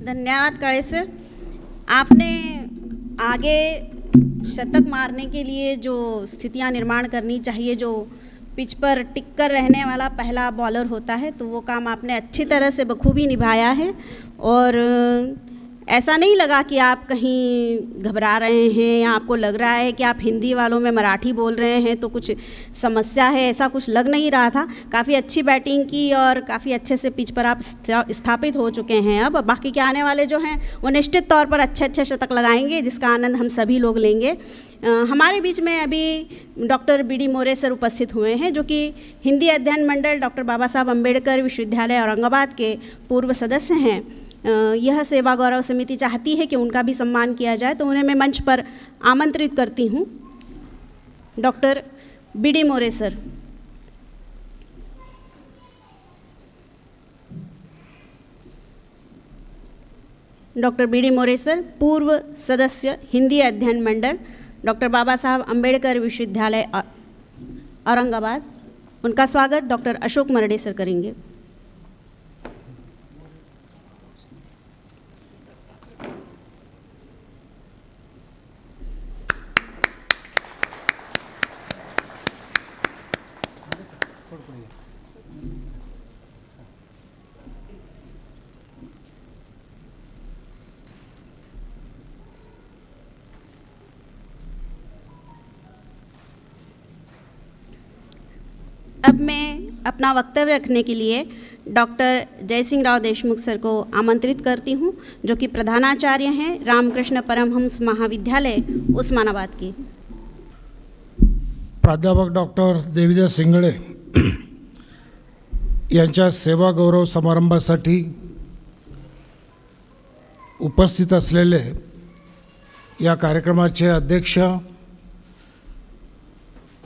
धन्यवाद काळे सर। आपने आगे शतक मारने के लिए जो स्थितियां निर्माण करनी चाहिए, जो पिच पर टिक कर रहने वाला पहला बॉलर होता है, तो वो काम आपने अच्छी तरह से बखूबी निभाया है। और ऐसा नहीं लगा कि आप कहीं घबरा रहे हैं या आपको लग रहा है कि आप हिंदी वालों में मराठी बोल रहे हैं तो कुछ समस्या है, ऐसा कुछ लग नहीं रहा था। काफ़ी अच्छी बैटिंग की और काफ़ी अच्छे से पिच पर आप स्थापित हो चुके हैं। अब बाकी के आने वाले जो हैं वो निश्चित तौर पर अच्छे शतक लगाएंगे, जिसका आनंद हम सभी लोग लेंगे। हमारे बीच में अभी डॉक्टर बी डी मोरे सर उपस्थित हुए हैं, जो कि हिंदी अध्ययन मंडल डॉक्टर बाबा साहब अम्बेडकर विश्वविद्यालय औरंगाबाद के पूर्व सदस्य हैं। यह सेवा गौरव समिति चाहती है कि उनका भी सम्मान किया जाए, तो उन्हें मैं मंच पर आमंत्रित करती हूँ। डॉक्टर बी डी मोरे सर। डॉक्टर बी डी मोरे सर, पूर्व सदस्य हिंदी अध्ययन मंडल डॉक्टर बाबा साहब अम्बेडकर विश्वविद्यालय औरंगाबाद। उनका स्वागत डॉक्टर अशोक मरडे सर करेंगे। अब मैं अपना वक्तव्य रखने के लिए डॉक्टर जयसिंह राव देशमुख सर को आमंत्रित करती हूँ, जो कि प्रधानाचार्य हैं रामकृष्ण परमहंस महाविद्यालय उस्मानाबाद की। प्राध्यापक डॉक्टर देवीदास सिंगळे यांच्या सेवा गौरव समारंभासाठी उपस्थित असलेले या कार्यक्रमाचे अध्यक्ष,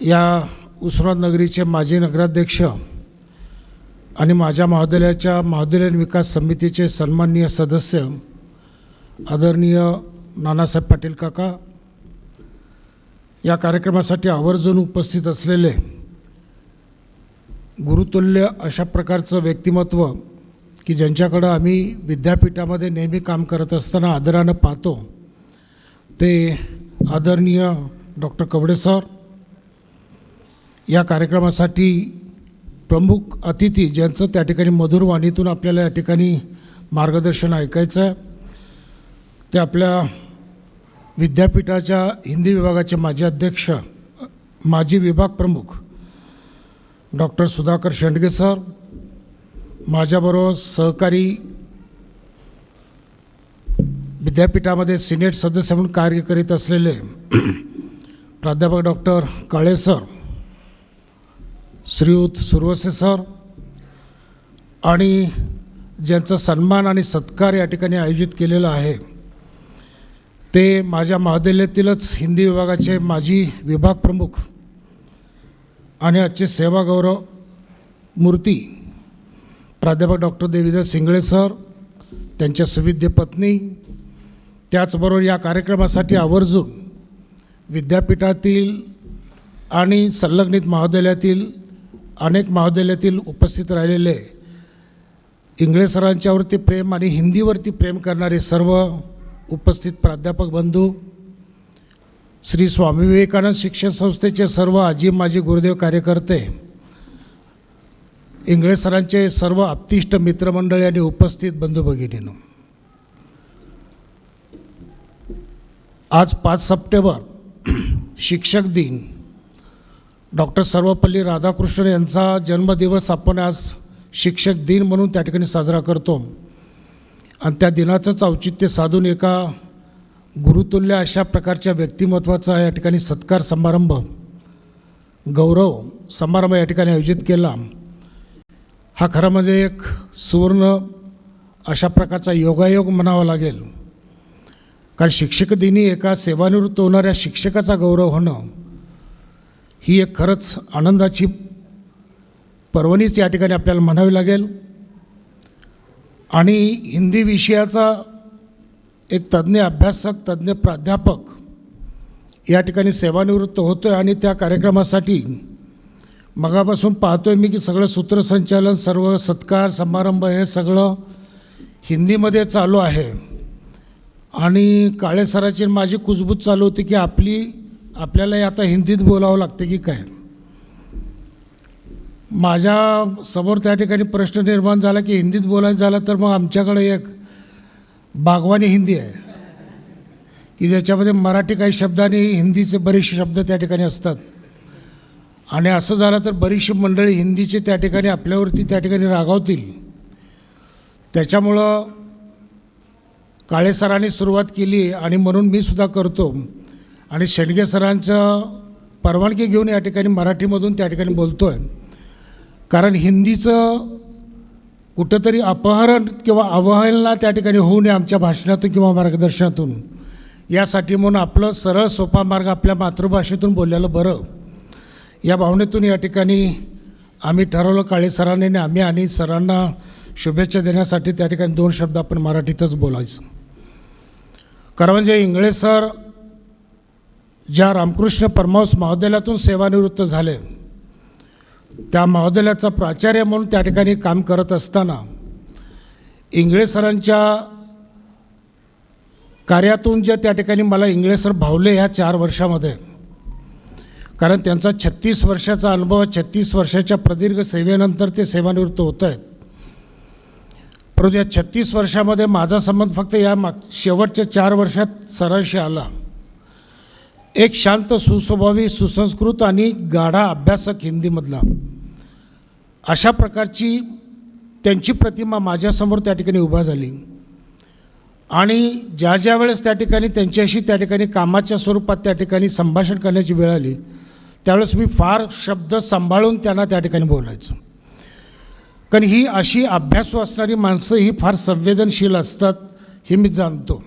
या उस्मानाबाद नगरीचे माजी नगराध्यक्ष आणि माझ्या महाविद्यालयाच्या महाविद्यालयीन विकास समितीचे सन्माननीय सदस्य आदरणीय नानासाहेब पाटील काका, या कार्यक्रमासाठी आवर्जून उपस्थित असलेले गुरुतुल्य अशा प्रकारचं व्यक्तिमत्व की ज्यांच्याकडं आम्ही विद्यापीठामध्ये नेहमी काम करत असताना आदरानं पाहतो, ते आदरणीय डॉक्टर कवडे सर, या कार्यक्रमासाठी प्रमुख अतिथी ज्यांचं त्या ठिकाणी मधुर वाणीतून आपल्याला या ठिकाणी मार्गदर्शन ऐकायचं आहे, ते आपल्या विद्यापीठाच्या हिंदी विभागाचे माजी अध्यक्ष, माजी विभाग प्रमुख डॉक्टर सुधाकर शेंडगे सर, माझ्याबरोबर सहकारी विद्यापीठामध्ये सिनेट सदस्य म्हणून कार्य करीत असलेले प्राध्यापक डॉक्टर काळे सर, श्रीयुत सुरवसे सर, आणि ज्यांचा सन्मान आणि सत्कार या ठिकाणी आयोजित केलेला आहे ते माझ्या महाविद्यालयातीलच हिंदी विभागाचे माजी विभाग प्रमुख आणि आजचे सेवा गौरव मूर्ती प्राध्यापक डॉक्टर देवीदास सिंगळे सर, त्यांच्या सुविद्य पत्नी, त्याचबरोबर या कार्यक्रमासाठी आवर्जून विद्यापीठातील आणि संलग्नित महाविद्यालयातील अनेक महाविद्यालयातील उपस्थित राहिलेले इंगळे सरांच्यावरती प्रेम आणि हिंदीवरती प्रेम करणारे सर्व उपस्थित प्राध्यापक बंधू, श्री स्वामी विवेकानंद शिक्षण संस्थेचे सर्व आजी माजी गुरुदेव कार्यकर्ते, इंगळे सरांचे सर्व आप्तिष्ट मित्रमंडळी आणि उपस्थित बंधू भगिनींनो, आज 5 सप्टेंबर शिक्षक दिन, डॉक्टर सर्वपल्ली राधाकृष्णन यांचा जन्मदिवस आपण आज शिक्षक दिन म्हणून त्या ठिकाणी साजरा करतो। आणि त्या दिनाचंच औचित्य साधून एका गुरुतुल्य अशा प्रकारच्या व्यक्तिमत्वाचा या ठिकाणी सत्कार समारंभ, गौरव समारंभ या ठिकाणी आयोजित केला। हा खरं म्हणजे एक सुवर्ण अशा प्रकारचा योगायोग म्हणावा लागेल, कारण शिक्षक दिनी एका सेवानिवृत्त होणाऱ्या शिक्षकाचा गौरव होणं ही एक खरंच आनंदाची पर्वणीच या ठिकाणी आपल्याला म्हणावी लागेल। आणि हिंदी विषयाचा एक तज्ज्ञ अभ्यासक, तज्ज्ञ प्राध्यापक या ठिकाणी सेवानिवृत्त होतो आहे आणि त्या कार्यक्रमासाठी मगापासून पाहतोय मी की सगळं सूत्रसंचालन, सर्व सत्कार समारंभ हे सगळं हिंदीमध्ये चालू आहे आणि काळे सराची माझी कुजबूज चालू होती की आपल्याला आता हिंदीत बोलावं लागतं की काय. माझ्या समोर त्या ठिकाणी प्रश्न निर्माण झाला की हिंदीत बोलायचं झालं तर मग आमच्याकडे एक बागवानी हिंदी आहे की ज्याच्यामध्ये मराठी काही शब्द आणि हिंदीचे बरेचसे शब्द त्या ठिकाणी असतात. आणि असं झालं तर बरीचशी मंडळी हिंदीचे त्या ठिकाणी आपल्यावरती त्या ठिकाणी रागावतील. त्याच्यामुळं काळे सरांनी सुरुवात केली आणि म्हणून मी सुद्धा करतो आणि शेंडगे सरांचं परवानगी घेऊन या ठिकाणी मराठीमधून त्या ठिकाणी बोलतो आहे. कारण हिंदीचं कुठंतरी अपहरण किंवा अवहेलना त्या ठिकाणी होऊ नये आमच्या भाषणातून किंवा मार्गदर्शनातून, यासाठी म्हणून आपलं सरळ सोपा मार्ग आपल्या मातृभाषेतून बोललेलं बरं, या भावनेतून या ठिकाणी आम्ही ठरवलं काळे सरांनी आणि सरांना शुभेच्छा देण्यासाठी त्या ठिकाणी 2 शब्द आपण मराठीतच बोलायचं. कारण म्हणजे इंगळे सर ज्या रामकृष्ण परमहंस महाविद्यालयातून सेवानिवृत्त झाले, त्या महाविद्यालयाचा प्राचार्य म्हणून त्या ठिकाणी काम करत असताना इंगळे सरांच्या कार्यातून जे त्या ठिकाणी मला इंगळे सर भावले ह्या 4 वर्षामध्ये, कारण त्यांचा 36 वर्षाचा अनुभव, 36 वर्षाच्या प्रदीर्घ सेवेनंतर ते सेवानिवृत्त होत आहेत. परंतु या 36 वर्षामध्ये माझा संबंध फक्त या शेवटच्या 4 वर्षात सरांशी आला. एक शांत, सुस्वभावी, सुसंस्कृत आणि गाढा अभ्यासक हिंदीमधला, अशा प्रकारची त्यांची प्रतिमा माझ्यासमोर त्या ठिकाणी उभा झाली. आणि ज्या वेळेस त्या ठिकाणी त्यांच्याशी त्या ठिकाणी कामाच्या स्वरूपात त्या ठिकाणी संभाषण करण्याची वेळ आली, त्यावेळेस मी फार शब्द सांभाळून त्यांना त्या ठिकाणी बोलायचो. कारण ही अशी अभ्यासू असणारी माणसं ही फार संवेदनशील असतात हे मी जाणतो.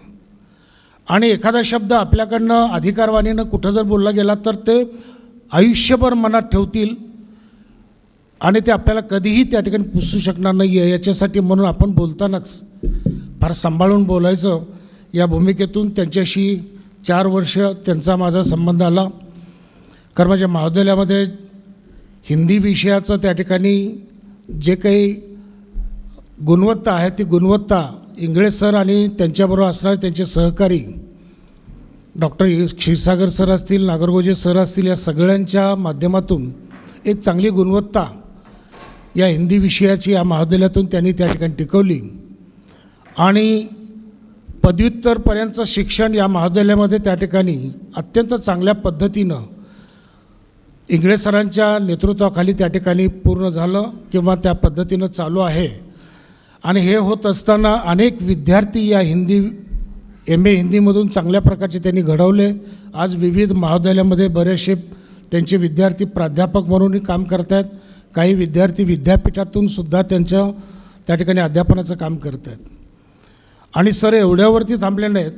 आणि एखादा शब्द आपल्याकडनं अधिकारवाणीनं कुठं जर बोलला गेला तर ते आयुष्यभर मनात ठेवतील आणि ते आपल्याला कधीही त्या ठिकाणी पुसू शकणार नाही आहे. याच्यासाठी म्हणून आपण बोलतानाच फार सांभाळून बोलायचं, या भूमिकेतून त्यांच्याशी 4 वर्ष त्यांचा माझा संबंध आला. कारण माझ्या महाविद्यालयामध्ये हिंदी विषयाचं त्या ठिकाणी जे काही गुणवत्ता आहे, ती गुणवत्ता इंगळे सर आणि त्यांच्याबरोबर असणारे त्यांचे सहकारी डॉक्टर क्षीरसागर सर असतील, नागरगोजे सर असतील, या सगळ्यांच्या माध्यमातून एक चांगली गुणवत्ता या हिंदी विषयाची या महाविद्यालयातून त्यांनी त्या ठिकाणी टिकवली. आणि पदव्युत्तरपर्यंतचं शिक्षण या महाविद्यालयामध्ये त्या ठिकाणी अत्यंत चांगल्या पद्धतीनं इंगळे सरांच्या नेतृत्वाखाली त्या ठिकाणी पूर्ण झालं किंवा त्या पद्धतीनं चालू आहे. आणि हे होत असताना अनेक विद्यार्थी या MA हिंदीमधून चांगल्या प्रकारचे त्यांनी घडवले. आज विविध महाविद्यालयामध्ये बरेचसे त्यांचे विद्यार्थी प्राध्यापक म्हणूनही काम करत आहेत. काही विद्यार्थी विद्यापीठातून सुद्धा त्यांचं त्या ठिकाणी अध्यापनाचं काम करत आहेत. आणि सर एवढ्यावरती थांबले नाहीत,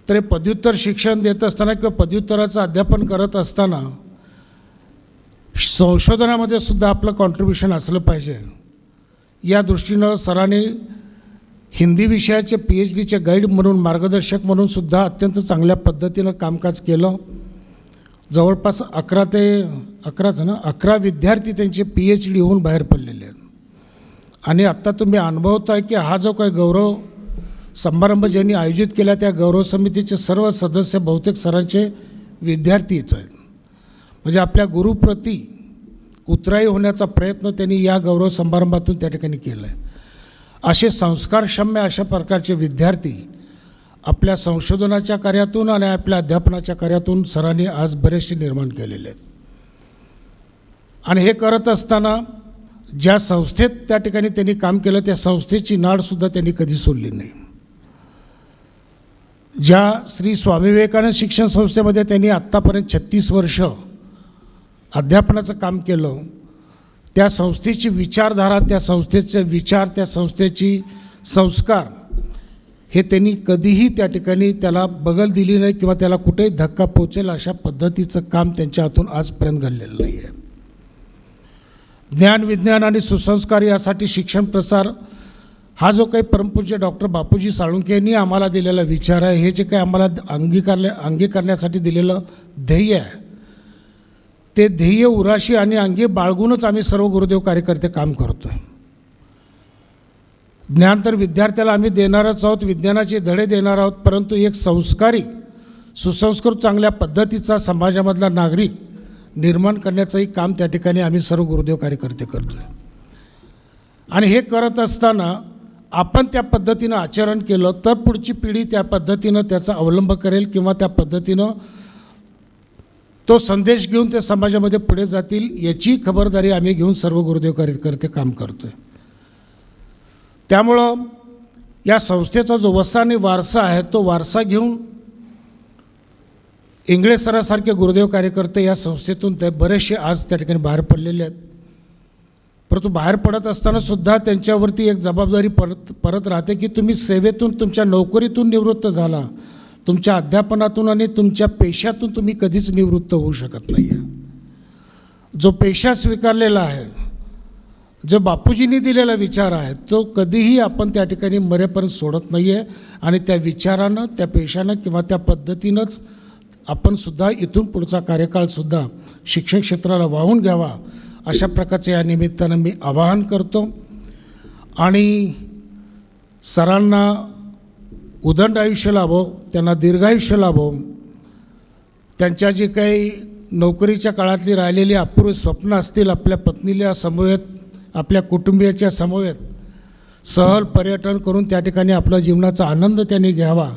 तर पदव्युत्तर शिक्षण देत असताना किंवा पदव्युत्तराचं अध्यापन करत असताना संशोधनामध्ये सुद्धा आपलं कॉन्ट्रीब्युशन असलं पाहिजे, या दृष्टीनं सरांनी हिंदी विषयाचे PhDचे गाईड म्हणून, मार्गदर्शक म्हणून सुद्धा अत्यंत चांगल्या पद्धतीनं कामकाज केलं. जवळपास 11 विद्यार्थी त्यांचे PhD होऊन बाहेर पडलेले आहेत. आणि आत्ता तुम्ही अनुभवताय की हा जो काही गौरव समारंभ ज्यांनी आयोजित केला, त्या गौरव समितीचे सर्व सदस्य बहुतेक सरांचे विद्यार्थी येत आहेत. म्हणजे आपल्या गुरुप्रती उतराई होण्याचा प्रयत्न त्यांनी या गौरव समारंभातून त्या ठिकाणी केला आहे. असे संस्कारक्षम्य अशा प्रकारचे विद्यार्थी आपल्या संशोधनाच्या कार्यातून आणि आपल्या अध्यापनाच्या कार्यातून सरांनी आज बरेचसे निर्माण केलेले आहेत. आणि हे करत असताना ज्या संस्थेत त्या ठिकाणी त्यांनी काम केलं, त्या संस्थेची नाडसुद्धा त्यांनी कधी सोडली नाही. ज्या श्री स्वामी विवेकानंद शिक्षण संस्थेमध्ये त्यांनी आत्तापर्यंत 36 वर्ष अध्यापनाचं काम केलं, त्या संस्थेची विचारधारा, त्या संस्थेचे विचार, त्या संस्थेची संस्कार हे त्यांनी कधीही त्या ठिकाणी त्याला बगल दिली नाही किंवा त्याला कुठेही धक्का पोचेल अशा पद्धतीचं काम त्यांच्या हातून आजपर्यंत घडलेलं नाही आहे. ज्ञान, विज्ञान आणि सुसंस्कार यासाठी शिक्षण प्रसार हा जो काही परमपूज्य डॉक्टर बापूजी साळुंखे यांनी आम्हाला दिलेला विचार आहे, हे जे काही आम्हाला अंगीकारण्यासाठी दिलेलं ध्येय आहे, ते ध्येय उराशी आणि अंगी बाळगूनच आम्ही सर्व गुरुदेव कार्यकर्ते काम करतो आहे. ज्ञान तर विद्यार्थ्याला आम्ही देणारच आहोत, विज्ञानाचे धडे देणार आहोत, परंतु एक संस्कारी सुसंस्कृत चांगल्या पद्धतीचा समाजामधला नागरिक निर्माण करण्याचंही काम त्या ठिकाणी आम्ही सर्व गुरुदेव कार्यकर्ते करतो आहे. आणि हे करत असताना आपण त्या पद्धतीनं आचरण केलं तर पुढची पिढी त्या पद्धतीनं त्याचा अवलंब करेल किंवा त्या पद्धतीनं तो संदेश घेऊन ते समाजामध्ये पुढे जातील, याची खबरदारी आम्ही घेऊन सर्व गुरुदेव कार्यकर्ते काम करतो आहे. त्यामुळं या संस्थेचा जो वसा आणि वारसा आहे तो वारसा घेऊन इंगळे सरासारखे गुरुदेव कार्यकर्ते या संस्थेतून ते बरेचसे आज त्या ठिकाणी बाहेर पडलेले आहेत. परंतु बाहेर पडत असताना सुद्धा त्यांच्यावरती एक जबाबदारी परत राहते की तुम्ही सेवेतून तुमच्या नोकरीतून निवृत्त झाला, तुमच्या अध्यापनातून आणि तुमच्या पेशातून तुम्ही कधीच निवृत्त होऊ शकत नाही आहे. जो पेशा स्वीकारलेला आहे, जो बापूजींनी दिलेला विचार आहे, तो कधीही आपण त्या ठिकाणी मरेपर्यंत सोडत नाही आहे. आणि त्या विचारानं, त्या पेशानं किंवा त्या पद्धतीनंच आपण सुद्धा इथून पुढचा कार्यकाळसुद्धा शिक्षण क्षेत्राला वाहून घ्यावा, अशा प्रकारचे या निमित्तानं मी आवाहन करतो. आणि सरांना उदंड आयुष्य लाभो, त्यांना दीर्घायुष्य लाभो, त्यांच्या जी काही नोकरीच्या काळातली राहिलेली अपूर्व स्वप्न असतील, आपल्या पत्नीला समवेत, आपल्या कुटुंबियाच्या समवेत सहल पर्यटन करून त्या ठिकाणी आपला जीवनाचा आनंद त्यांनी घ्यावा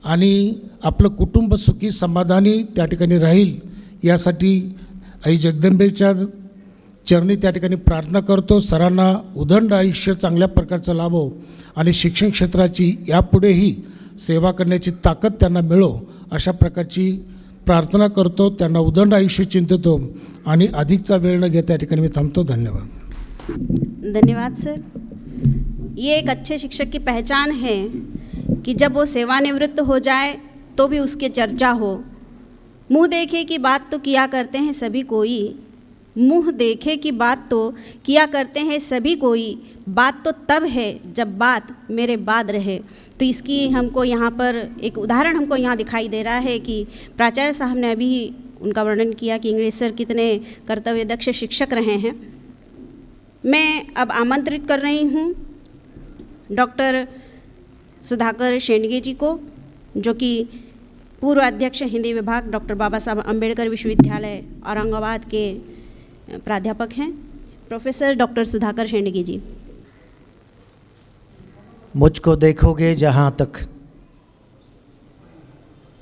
आणि आपलं कुटुंब सुखी समाधानी त्या ठिकाणी राहील, यासाठी आई जगदंबेच्या चरणी त्या ठिकाणी प्रार्थना करतो. सरांना उदंड आयुष्य चांगल्या प्रकारचं लाभो आणि शिक्षण क्षेत्राची यापुढेही सेवा करण्याची ताकद त्यांना मिळो, अशा प्रकारची प्रार्थना करतो. त्यांना उदंड आयुष्य चिंततो आणि अधिकचा वेळ न घेता त्या ठिकाणी मी थांबतो. धन्यवाद. धन्यवाद सर. ये एक अच्छे शिक्षक की पहचान है कि जब वो सेवानिवृत्त हो जाए तो भी उसकी चर्चा हो. मुंह देखे की बात तो किया करते हैं सभी कोई, मुंह देखे की बात तो किया करते हैं सभी कोई, बात तो तब है जब बात मेरे बाद रहे. तो इसकी हमको यहाँ पर एक उदाहरण हमको यहाँ दिखाई दे रहा है कि प्राचार्य साहब ने अभी उनका वर्णन किया कि इंग्लिश सर कितने कर्तव्यदक्ष शिक्षक रहे हैं. मैं अब आमंत्रित कर रही हूँ डॉक्टर सुधाकर शेंडगे जी को, जो कि पूर्व अध्यक्ष हिंदी विभाग डॉक्टर बाबा साहब अम्बेडकर विश्वविद्यालय औरंगाबाद के प्राध्यापक हैं. प्रोफेसर डॉक्टर सुधाकर शेंडगे जी. मुझको देखोगे जहाँ तक,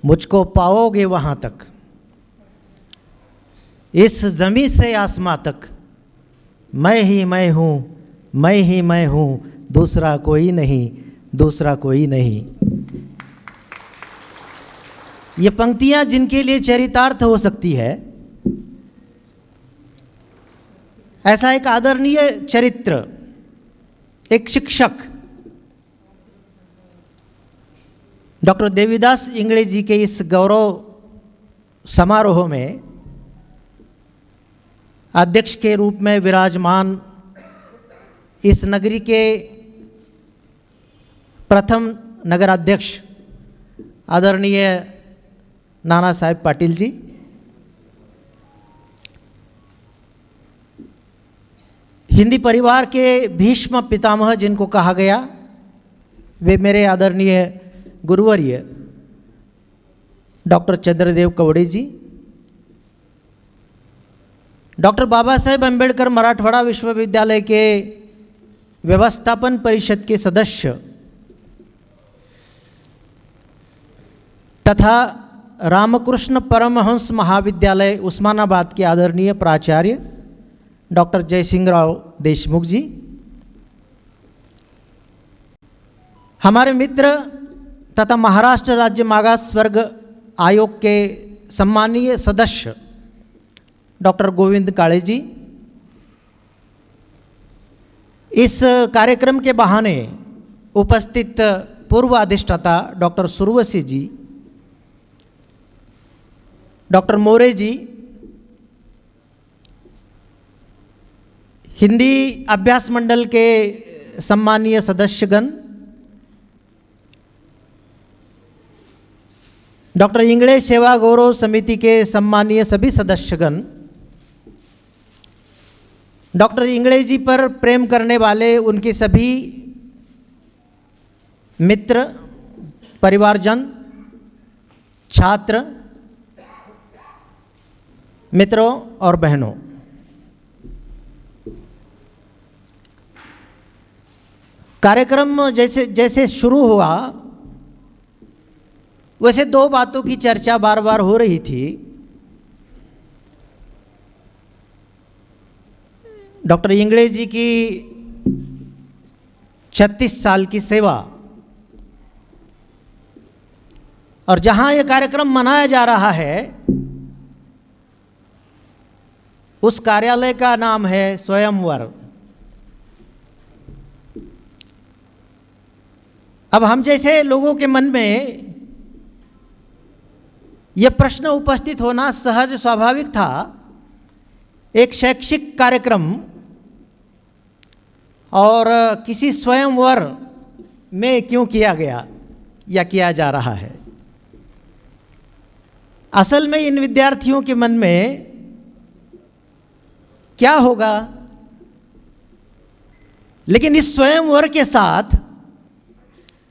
मुझको पाओगे वहाँ तक, इस ज़मीं से आसमां तक मैं ही मैं हूँ, मैं ही मैं हूँ, दूसरा कोई नहीं, दूसरा कोई नहीं. ये पंक्तियाँ जिनके लिए चरितार्थ हो सकती है, ऐसा एक आदरणीय चरित्र, एक शिक्षक डॉक्टर देवीदास इंगळे जी के इस गौरव समारोह में अध्यक्ष के रूप में विराजमान इस नगरी के प्रथम नगराध्यक्ष आदरणीय नाना साहेब पाटिल जी, हिंदी परिवार के भीष्म पितामह जिनको कहा गया, वे मेरे आदरणीय गुरुवर्य डॉक्टर चंद्रदेव कवड़े जी, डॉक्टर बाबा साहेब अम्बेडकर मराठवाड़ा विश्वविद्यालय के व्यवस्थापन परिषद के सदस्य तथा रामकृष्ण परमहंस महाविद्यालय उस्मानाबाद के आदरणीय प्राचार्य डॉक्टर जयसिंहराव देशमुख जी, हमारे मित्र तथा महाराष्ट्र राज्य मागास वर्ग आयोग के सम्मानीय सदस्य डॉक्टर गोविंद काळे जी, इस कार्यक्रम के बहाने उपस्थित पूर्व अधिष्ठाता डॉक्टर सुरवसी जी, डॉक्टर मोरे जी, हिंदी अभ्यास मंडल के सम्मानीय सदस्यगण, डॉक्टर इंगळे सेवा गौरव समिति के सम्मानीय सभी सदस्यगण, डॉक्टर इंगळे जी पर प्रेम करने वाले उनके सभी मित्र, परिवारजन, छात्र, मित्रों और बहनों, कार्यक्रम जैसे जैसे शुरू हुआ वैसे दो बातों की चर्चा बार बार हो रही थी। डॉक्टर इंगड़े जी की 36 साल की सेवा और जहां यह कार्यक्रम मनाया जा रहा है उस कार्यालय का नाम है स्वयंवर। अब हम जैसे लोगों के मन में यह प्रश्न उपस्थित होना सहज स्वाभाविक था, एक शैक्षिक कार्यक्रम और किसी स्वयंवर में क्यों किया गया या किया जा रहा है। असल में इन विद्यार्थियों के मन में क्या होगा, लेकिन इस स्वयंवर के साथ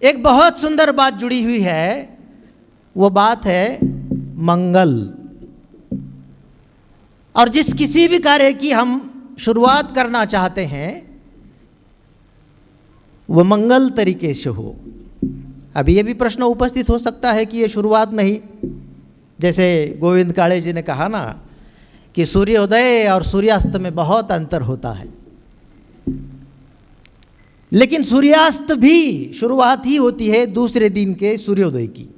एक बहुत सुंदर बात जुड़ी हुई है, वो बात है मंगल। और जिस किसी भी कार्य की हम शुरुआत करना चाहते हैं वो मंगल तरीके से हो। अभी ये भी प्रश्न उपस्थित हो सकता है कि ये शुरुआत नहीं, जैसे गोविंद काळे जी ने कहा ना कि सूर्योदय और सूर्यास्त में बहुत अंतर होता है, लेकिन सूर्यास्त भी शुरुआत ही होती है दूसरे दिन के सूर्योदय की।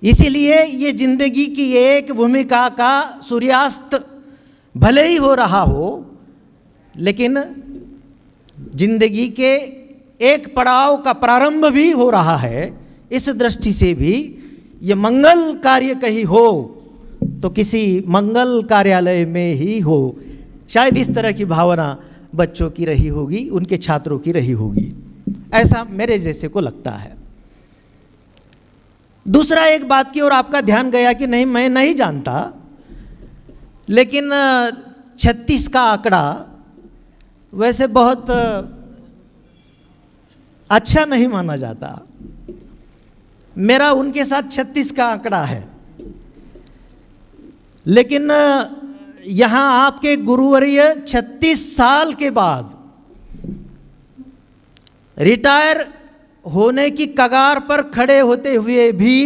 इसीलिए ये जिंदगी की एक भूमिका का सूर्यास्त भले ही हो रहा हो, लेकिन जिंदगी के एक पड़ाव का प्रारंभ भी हो रहा है। इस दृष्टि से भी ये मंगल कार्य कहीं हो तो किसी मंगल कार्यालय में ही हो। शायद इस तरह की भावना बच्चों की रही होगी, उनके छात्रों की रही होगी, ऐसा मेरे जैसे को लगता है। दूसरा एक बात की ओर आपका ध्यान गया कि नहीं, मैं नहीं जानता, लेकिन 36 का आंकड़ा वैसे बहुत अच्छा नहीं माना जाता। मेरा उनके साथ 36 का आंकड़ा है, लेकिन यहाँ आपके गुरुवर्य 36 साल के बाद रिटायर होने की कगार पर खड़े होते हुए भी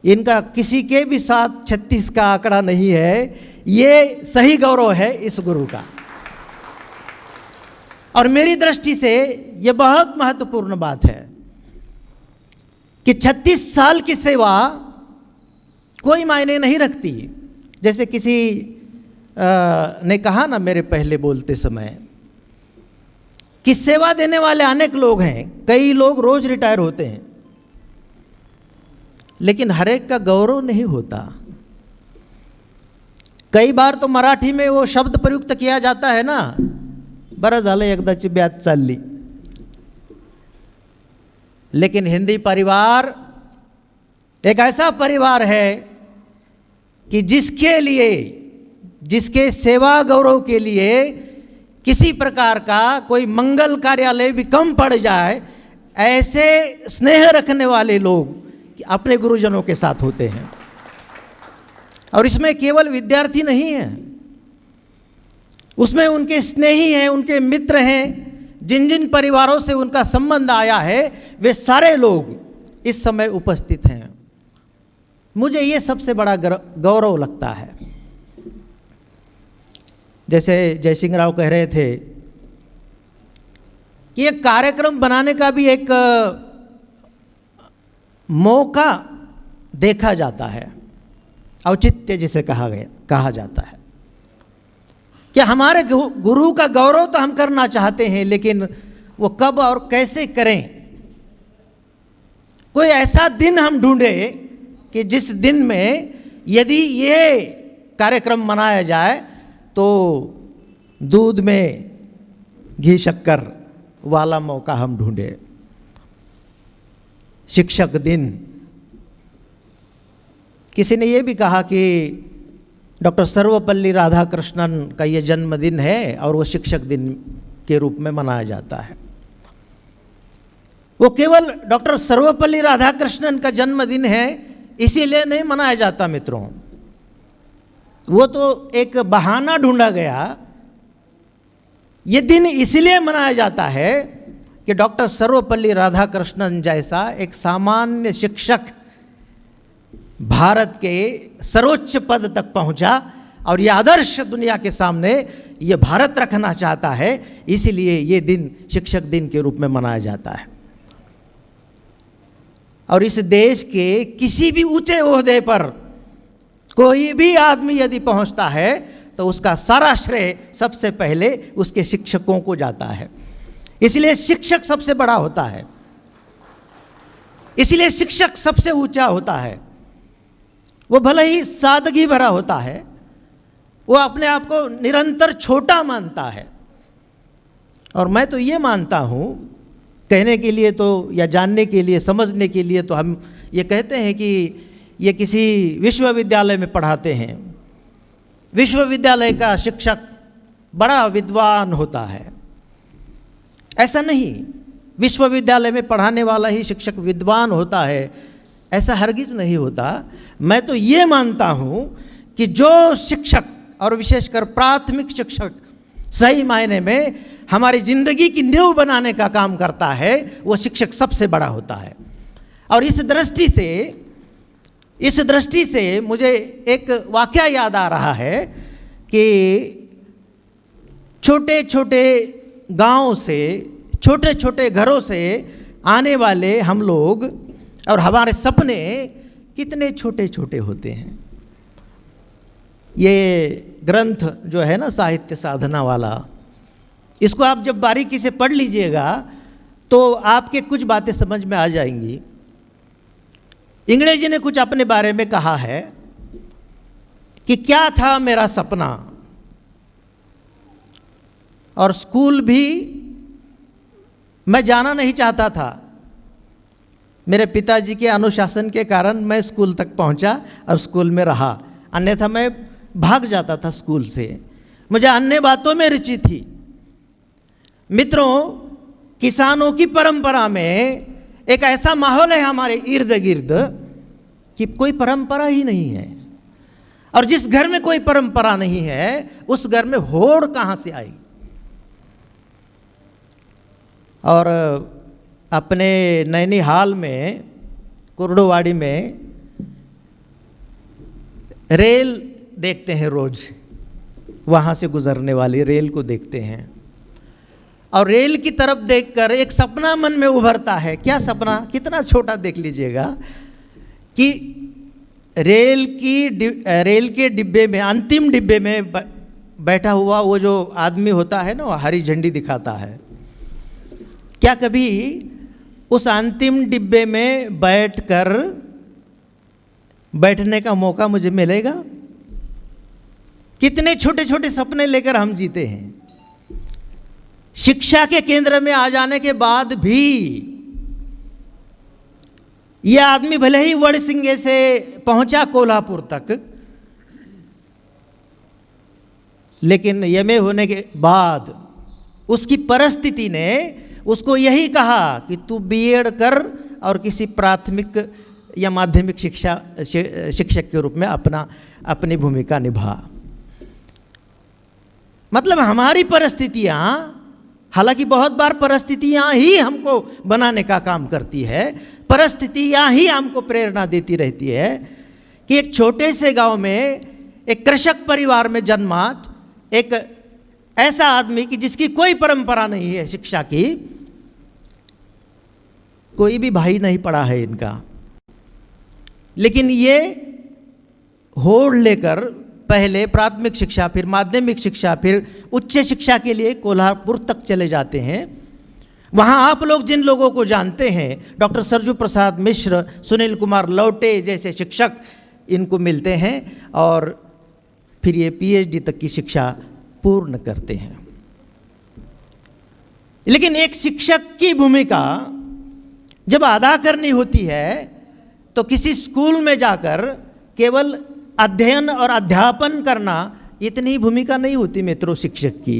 इनका किसी के भी साथ 36 का आंकड़ा नहीं है। ये सही गौरव है इस गुरु का। और मेरी दृष्टि से यह बहुत महत्वपूर्ण बात है कि 36 साल की सेवा कोई मायने नहीं रखती। जैसे किसी ने कहा ना मेरे पहले बोलते समय कि सेवा देने वाले अनेक लोग हैं, कई लोग रोज रिटायर होते हैं, लेकिन हर एक का गौरव नहीं होता। कई बार तो मराठी में वो शब्द प्रयुक्त किया जाता है ना, बरं झालं एकदाची ब्यात चालली। लेकिन हिंदी परिवार एक ऐसा परिवार है कि जिसके लिए, जिसके सेवा गौरव के लिए किसी प्रकार का कोई मंगल कार्यालय भी कम पड़ जाए, ऐसे स्नेह रखने वाले लोग अपने गुरुजनों के साथ होते हैं। और इसमें केवल विद्यार्थी नहीं है, उसमें उनके स्नेही हैं, उनके मित्र हैं, जिन जिन परिवारों से उनका संबंध आया है वे सारे लोग इस समय उपस्थित हैं। मुझे ये सबसे बड़ा गौरव लगता है। जैसे जयसिंह राव कह रहे थे कि एक कार्यक्रम बनाने का भी एक मौका देखा जाता है, औचित्य जिसे कहा जाता है कि हमारे गुरु का गौरव तो हम करना चाहते हैं, लेकिन वो कब और कैसे करें। कोई ऐसा दिन हम ढूंढे कि जिस दिन में यदि ये कार्यक्रम मनाया जाए तो दूध में घी शक्कर वाला मौका हम ढूंढे। शिक्षक दिन, किसी ने ये भी कहा कि डॉक्टर सर्वपल्ली राधाकृष्णन का ये जन्मदिन है और वो शिक्षक दिन के रूप में मनाया जाता है। वो केवल डॉक्टर सर्वपल्ली राधाकृष्णन का जन्मदिन है इसीलिए नहीं मनाया जाता मित्रों। वो तो एक बहाना ढूंढा गया। ये दिन इसलिए मनाया जाता है कि डॉक्टर सर्वपल्ली राधाकृष्णन जैसा एक सामान्य शिक्षक भारत के सर्वोच्च पद तक पहुंचा और ये आदर्श दुनिया के सामने ये भारत रखना चाहता है, इसीलिए ये दिन शिक्षक दिन के रूप में मनाया जाता है। और इस देश के किसी भी ऊंचे ओहदे पर कोई भी आदमी यदि पहुंचता है तो उसका सारा श्रेय सबसे पहले उसके शिक्षकों को जाता है। इसलिए शिक्षक सबसे बड़ा होता है, इसलिए शिक्षक सबसे ऊंचा होता है। वो भले ही सादगी भरा होता है, वो अपने आप को निरंतर छोटा मानता है। और मैं तो ये मानता हूँ, कहने के लिए तो या जानने के लिए समझने के लिए तो हम ये कहते हैं कि ये किसी विश्वविद्यालय में पढ़ाते हैं, विश्वविद्यालय का शिक्षक बड़ा विद्वान होता है। ऐसा नहीं, विश्वविद्यालय में पढ़ाने वाला ही शिक्षक विद्वान होता है, ऐसा हरगिज नहीं होता। मैं तो ये मानता हूँ कि जो शिक्षक और विशेषकर प्राथमिक शिक्षक सही मायने में हमारी ज़िंदगी की नींव बनाने का काम करता है, वो शिक्षक सबसे बड़ा होता है। और इस दृष्टि से मुझे एक वाकया याद आ रहा है कि छोटे छोटे गांव से, छोटे छोटे घरों से आने वाले हम लोग और हमारे सपने कितने छोटे छोटे होते हैं। ये ग्रंथ जो है ना साहित्य साधना वाला, इसको आप जब बारीकी से पढ़ लीजिएगा तो आपके कुछ बातें समझ में आ जाएंगी। इंगड़े जी ने कुछ अपने बारे में कहा है कि क्या था मेरा सपना, और स्कूल भी मैं जाना नहीं चाहता था। मेरे पिताजी के अनुशासन के कारण मैं स्कूल तक पहुंचा और स्कूल में रहा, अन्यथा मैं भाग जाता था स्कूल से। मुझे अन्य बातों में रुचि थी। मित्रों, किसानों की परंपरा में एक ऐसा माहौल है हमारे इर्द गिर्द कि कोई परंपरा ही नहीं है, और जिस घर में कोई परंपरा नहीं है उस घर में होड़ कहाँ से आई। और अपने नैनीहाल में कुर्डुवाड़ी में रेल देखते हैं, रोज वहाँ से गुजरने वाली रेल को देखते हैं, और रेल की तरफ देखकर एक सपना मन में उभरता है। क्या सपना, कितना छोटा देख लीजिएगा कि रेल के डिब्बे में, अंतिम डिब्बे में बैठा हुआ वो जो आदमी होता है ना, वो हरी झंडी दिखाता है। क्या कभी उस अंतिम डिब्बे में बैठने का मौका मुझे मिलेगा? कितने छोटे छोटे सपने लेकर हम जीते हैं। शिक्षा के केंद्र में आ जाने के बाद भी यह आदमी भले ही वड़सिंगे से पहुंचा कोल्हापुर तक, लेकिन एमए होने के बाद उसकी परिस्थिति ने उसको यही कहा कि तू बीएड कर और किसी प्राथमिक या माध्यमिक शिक्षक के रूप में अपनी भूमिका निभा। मतलब हमारी परिस्थितियां, हालांकि बहुत बार परिस्थितियां ही हमको बनाने का काम करती है, परिस्थितियां ही हमको प्रेरणा देती रहती है कि एक छोटे से गांव में एक कृषक परिवार में जन्मा एक ऐसा आदमी कि जिसकी कोई परंपरा नहीं है शिक्षा की, कोई भी भाई नहीं पढ़ा है इनका, लेकिन ये होड़ लेकर पहले प्राथमिक शिक्षा, फिर माध्यमिक शिक्षा, फिर उच्च शिक्षा के लिए कोल्हापुर तक चले जाते हैं। वहाँ आप लोग जिन लोगों को जानते हैं, डॉक्टर सरजू प्रसाद मिश्र, सुनील कुमार लौटे जैसे शिक्षक इनको मिलते हैं और फिर ये पीएचडी तक की शिक्षा पूर्ण करते हैं। लेकिन एक शिक्षक की भूमिका जब अदा करनी होती है तो किसी स्कूल में जाकर केवल अध्ययन और अध्यापन करना इतनी भूमिका नहीं होती मित्रों शिक्षक की।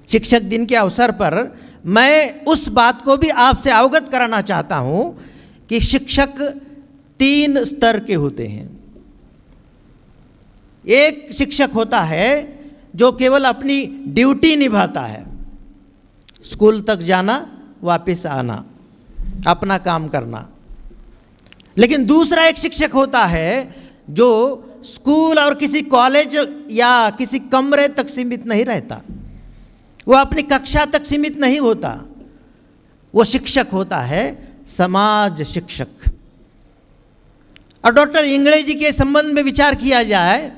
शिक्षक दिन के अवसर पर मैं उस बात को भी आपसे अवगत कराना चाहता हूं कि शिक्षक 3 स्तर के होते हैं। एक शिक्षक होता है जो केवल अपनी ड्यूटी निभाता है, स्कूल तक जाना, वापस आना, अपना काम करना। लेकिन दूसरा एक शिक्षक होता है जो स्कूल और किसी कॉलेज या किसी कमरे तक सीमित नहीं रहता, वो अपनी कक्षा तक सीमित नहीं होता। वो शिक्षक होता है समाज शिक्षक। और डॉक्टर इंगड़े जी के संबंध में विचार किया जाए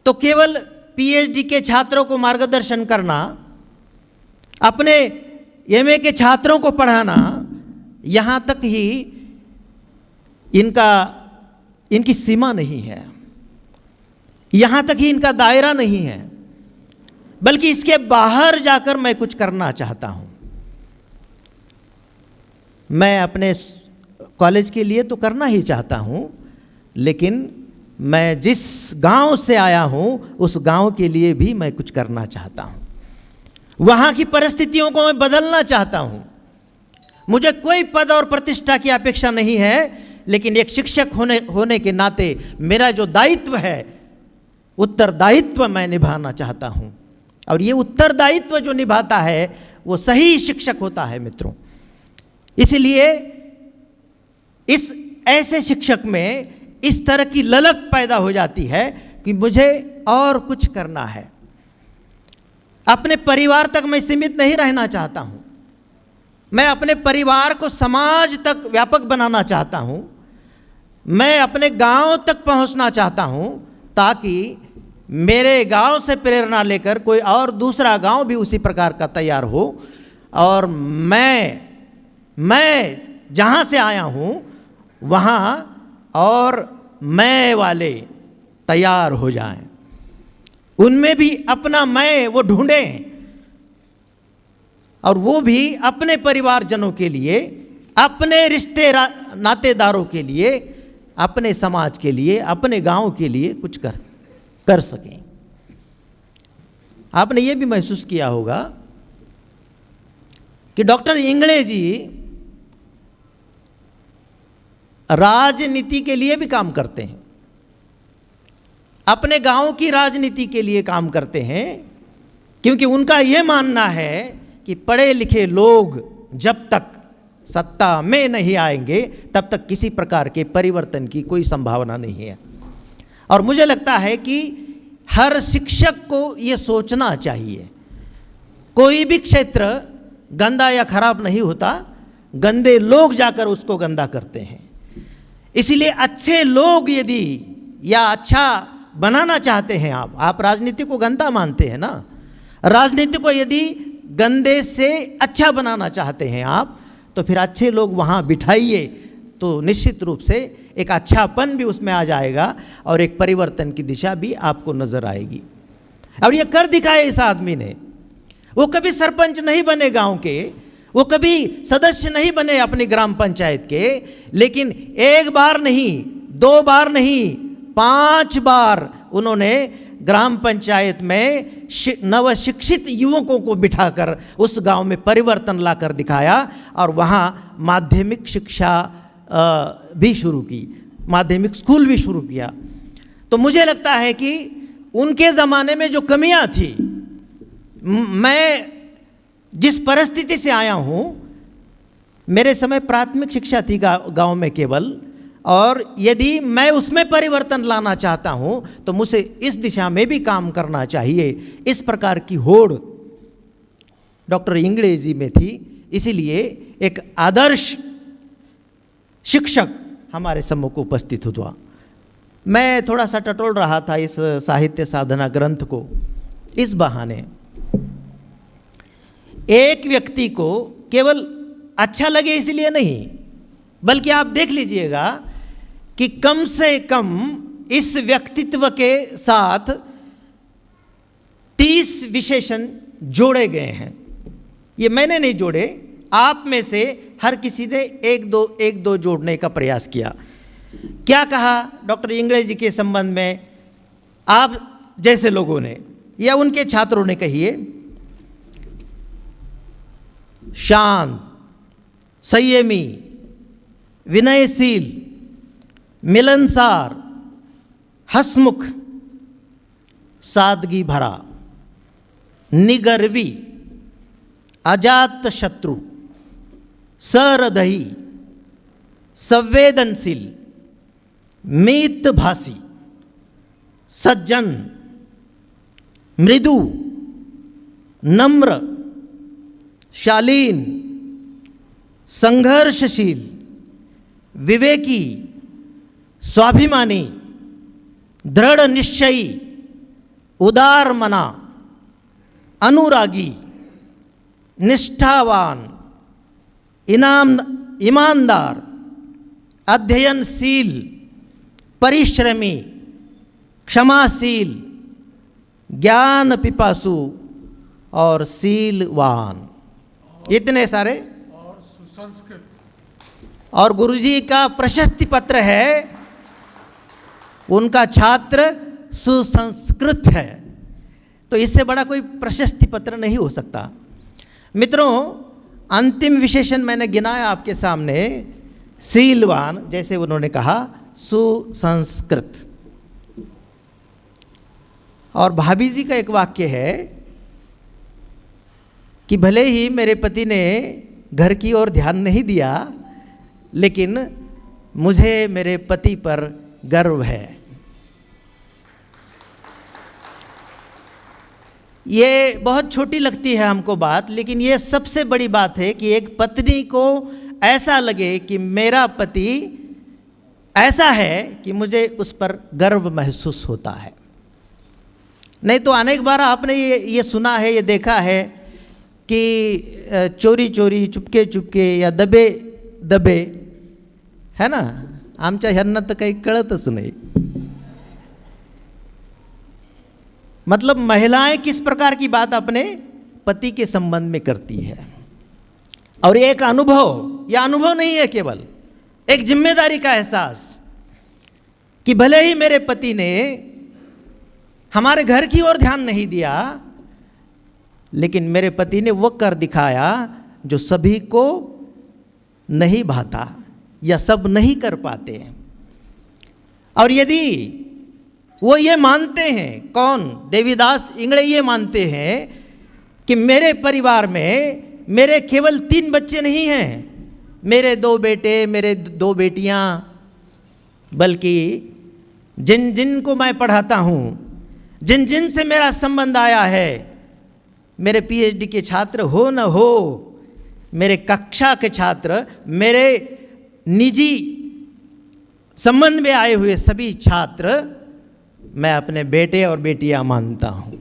तो केवल पीएचडी के छात्रों को मार्गदर्शन करना, अपने एमए के छात्रों को पढ़ाना, यहाँ तक ही इनकी सीमा नहीं है, यहाँ तक ही इनका दायरा नहीं है, बल्कि इसके बाहर जाकर मैं कुछ करना चाहता हूँ। मैं अपने कॉलेज के लिए तो करना ही चाहता हूँ, लेकिन मैं जिस गांव से आया हूँ उस गांव के लिए भी मैं कुछ करना चाहता हूँ। वहाँ की परिस्थितियों को मैं बदलना चाहता हूँ। मुझे कोई पद और प्रतिष्ठा की अपेक्षा नहीं है, लेकिन एक शिक्षक होने के नाते मेरा जो दायित्व है, उत्तरदायित्व मैं निभाना चाहता हूँ। और ये उत्तरदायित्व जो निभाता है वो सही शिक्षक होता है मित्रों। इसलिए इस ऐसे शिक्षक में इस तरह की ललक पैदा हो जाती है कि मुझे और कुछ करना है। अपने परिवार तक मैं सीमित नहीं रहना चाहता हूँ, मैं अपने परिवार को समाज तक व्यापक बनाना चाहता हूँ, मैं अपने गांव तक पहुँचना चाहता हूँ, ताकि मेरे गांव से प्रेरणा लेकर कोई और दूसरा गांव भी उसी प्रकार का तैयार हो, और मैं जहाँ से आया हूँ वहाँ और मैं वाले तैयार हो जाएं, उनमें भी अपना मैं वो ढूंढें, और वो भी अपने परिवारजनों के लिए, अपने रिश्ते नातेदारों के लिए, अपने समाज के लिए, अपने गांव के लिए कुछ कर सकें। आपने ये भी महसूस किया होगा कि डॉक्टर इंगड़े जी राजनीति के लिए भी काम करते हैं, अपने गांव की राजनीति के लिए काम करते हैं, क्योंकि उनका यह मानना है कि पढ़े लिखे लोग जब तक सत्ता में नहीं आएंगे तब तक किसी प्रकार के परिवर्तन की कोई संभावना नहीं है। और मुझे लगता है कि हर शिक्षक को ये सोचना चाहिए, कोई भी क्षेत्र गंदा या खराब नहीं होता, गंदे लोग जाकर उसको गंदा करते हैं। इसलिए अच्छे लोग यदि या अच्छा बनाना चाहते हैं, आप राजनीति को गंदा मानते हैं ना, राजनीति को यदि गंदे से अच्छा बनाना चाहते हैं आप, तो फिर अच्छे लोग वहाँ बिठाइए, तो निश्चित रूप से एक अच्छापन भी उसमें आ जाएगा और एक परिवर्तन की दिशा भी आपको नजर आएगी। और ये कर दिखाया इस आदमी ने। वो कभी सरपंच नहीं बने गांव के, वो कभी सदस्य नहीं बने अपनी ग्राम पंचायत के, लेकिन एक बार नहीं, 2 बार नहीं, 5 बार उन्होंने ग्राम पंचायत में नवशिक्षित युवकों को बिठाकर उस गांव में परिवर्तन लाकर दिखाया, और वहाँ माध्यमिक शिक्षा भी शुरू की, माध्यमिक स्कूल भी शुरू किया। तो मुझे लगता है कि उनके ज़माने में जो कमियां थी, मैं जिस परिस्थिति से आया हूँ, मेरे समय प्राथमिक शिक्षा थी गांव में केवल, और यदि मैं उसमें परिवर्तन लाना चाहता हूँ तो मुझे इस दिशा में भी काम करना चाहिए। इस प्रकार की होड़ डॉक्टर इंगड़े जी में थी, इसीलिए एक आदर्श शिक्षक हमारे सम्मुख उपस्थित हुआ। मैं थोड़ा सा टटोल रहा था इस साहित्य साधना ग्रंथ को, इस बहाने एक व्यक्ति को केवल अच्छा लगे इसलिए नहीं, बल्कि आप देख लीजिएगा कि कम से कम इस व्यक्तित्व के साथ 30 विशेषण जोड़े गए हैं। ये मैंने नहीं जोड़े, आप में से हर किसी ने एक दो जोड़ने का प्रयास किया। क्या कहा डॉक्टर इंगड़े जी के संबंध में आप जैसे लोगों ने या उनके छात्रों ने? कहिए, शांत, संयमी, विनयशील, मिलनसार, हंसमुख, सादगी भरा, निगर्वी, अजात शत्रु, सहृदयी, संवेदनशील, मितभाषी, सज्जन, मृदु, नम्र, शालीन, संघर्षशील, विवेकी, स्वाभिमानी, दृढ़ निश्चयी, उदार मना, अनुरागी, निष्ठावान, ईमानदार, अध्ययनशील, परिश्रमी, क्षमाशील, ज्ञान पिपासु और शीलवान। इतने सारे और सुसंस्कृत। और गुरुजी का प्रशस्ति पत्र है, उनका छात्र सुसंस्कृत है, तो इससे बड़ा कोई प्रशस्ति पत्र नहीं हो सकता। मित्रों, अंतिम विशेषण मैंने गिनाया आपके सामने, शीलवान, जैसे उन्होंने कहा, सुसंस्कृत। और भाभी जी का एक वाक्य है कि भले ही मेरे पति ने घर की ओर ध्यान नहीं दिया, लेकिन मुझे मेरे पति पर गर्व है। ये बहुत छोटी लगती है हमको बात, लेकिन ये सबसे बड़ी बात है कि एक पत्नी को ऐसा लगे कि मेरा पति ऐसा है कि मुझे उस पर गर्व महसूस होता है। नहीं तो अनेक बार आपने ये सुना है, ये देखा है कि चोरी चोरी, चुपके चुपके या दबे दबे, है ना, आमच्या ह्यांना तर काही कळतच नाही। मतलब महिलाएं किस प्रकार की बात अपने पति के संबंध में करती है। और एक अनुभव, यह अनुभव नहीं है, केवल एक जिम्मेदारी का एहसास कि भले ही मेरे पति ने हमारे घर की ओर ध्यान नहीं दिया, लेकिन मेरे पति ने वो कर दिखाया जो सभी को नहीं भाता या सब नहीं कर पाते। और यदि वो ये मानते हैं, कौन, देवीदास इंगड़े ये मानते हैं कि मेरे परिवार में मेरे केवल 3 बच्चे नहीं हैं, मेरे 2 बेटे, मेरे 2 बेटियां, बल्कि जिन जिन को मैं पढ़ाता हूँ, जिन जिन से मेरा संबंध आया है, मेरे पीएचडी के छात्र हो न हो, मेरे कक्षा के छात्र, मेरे निजी संबंध में आए हुए सभी छात्र मैं अपने बेटे और बेटियां मानता हूँ।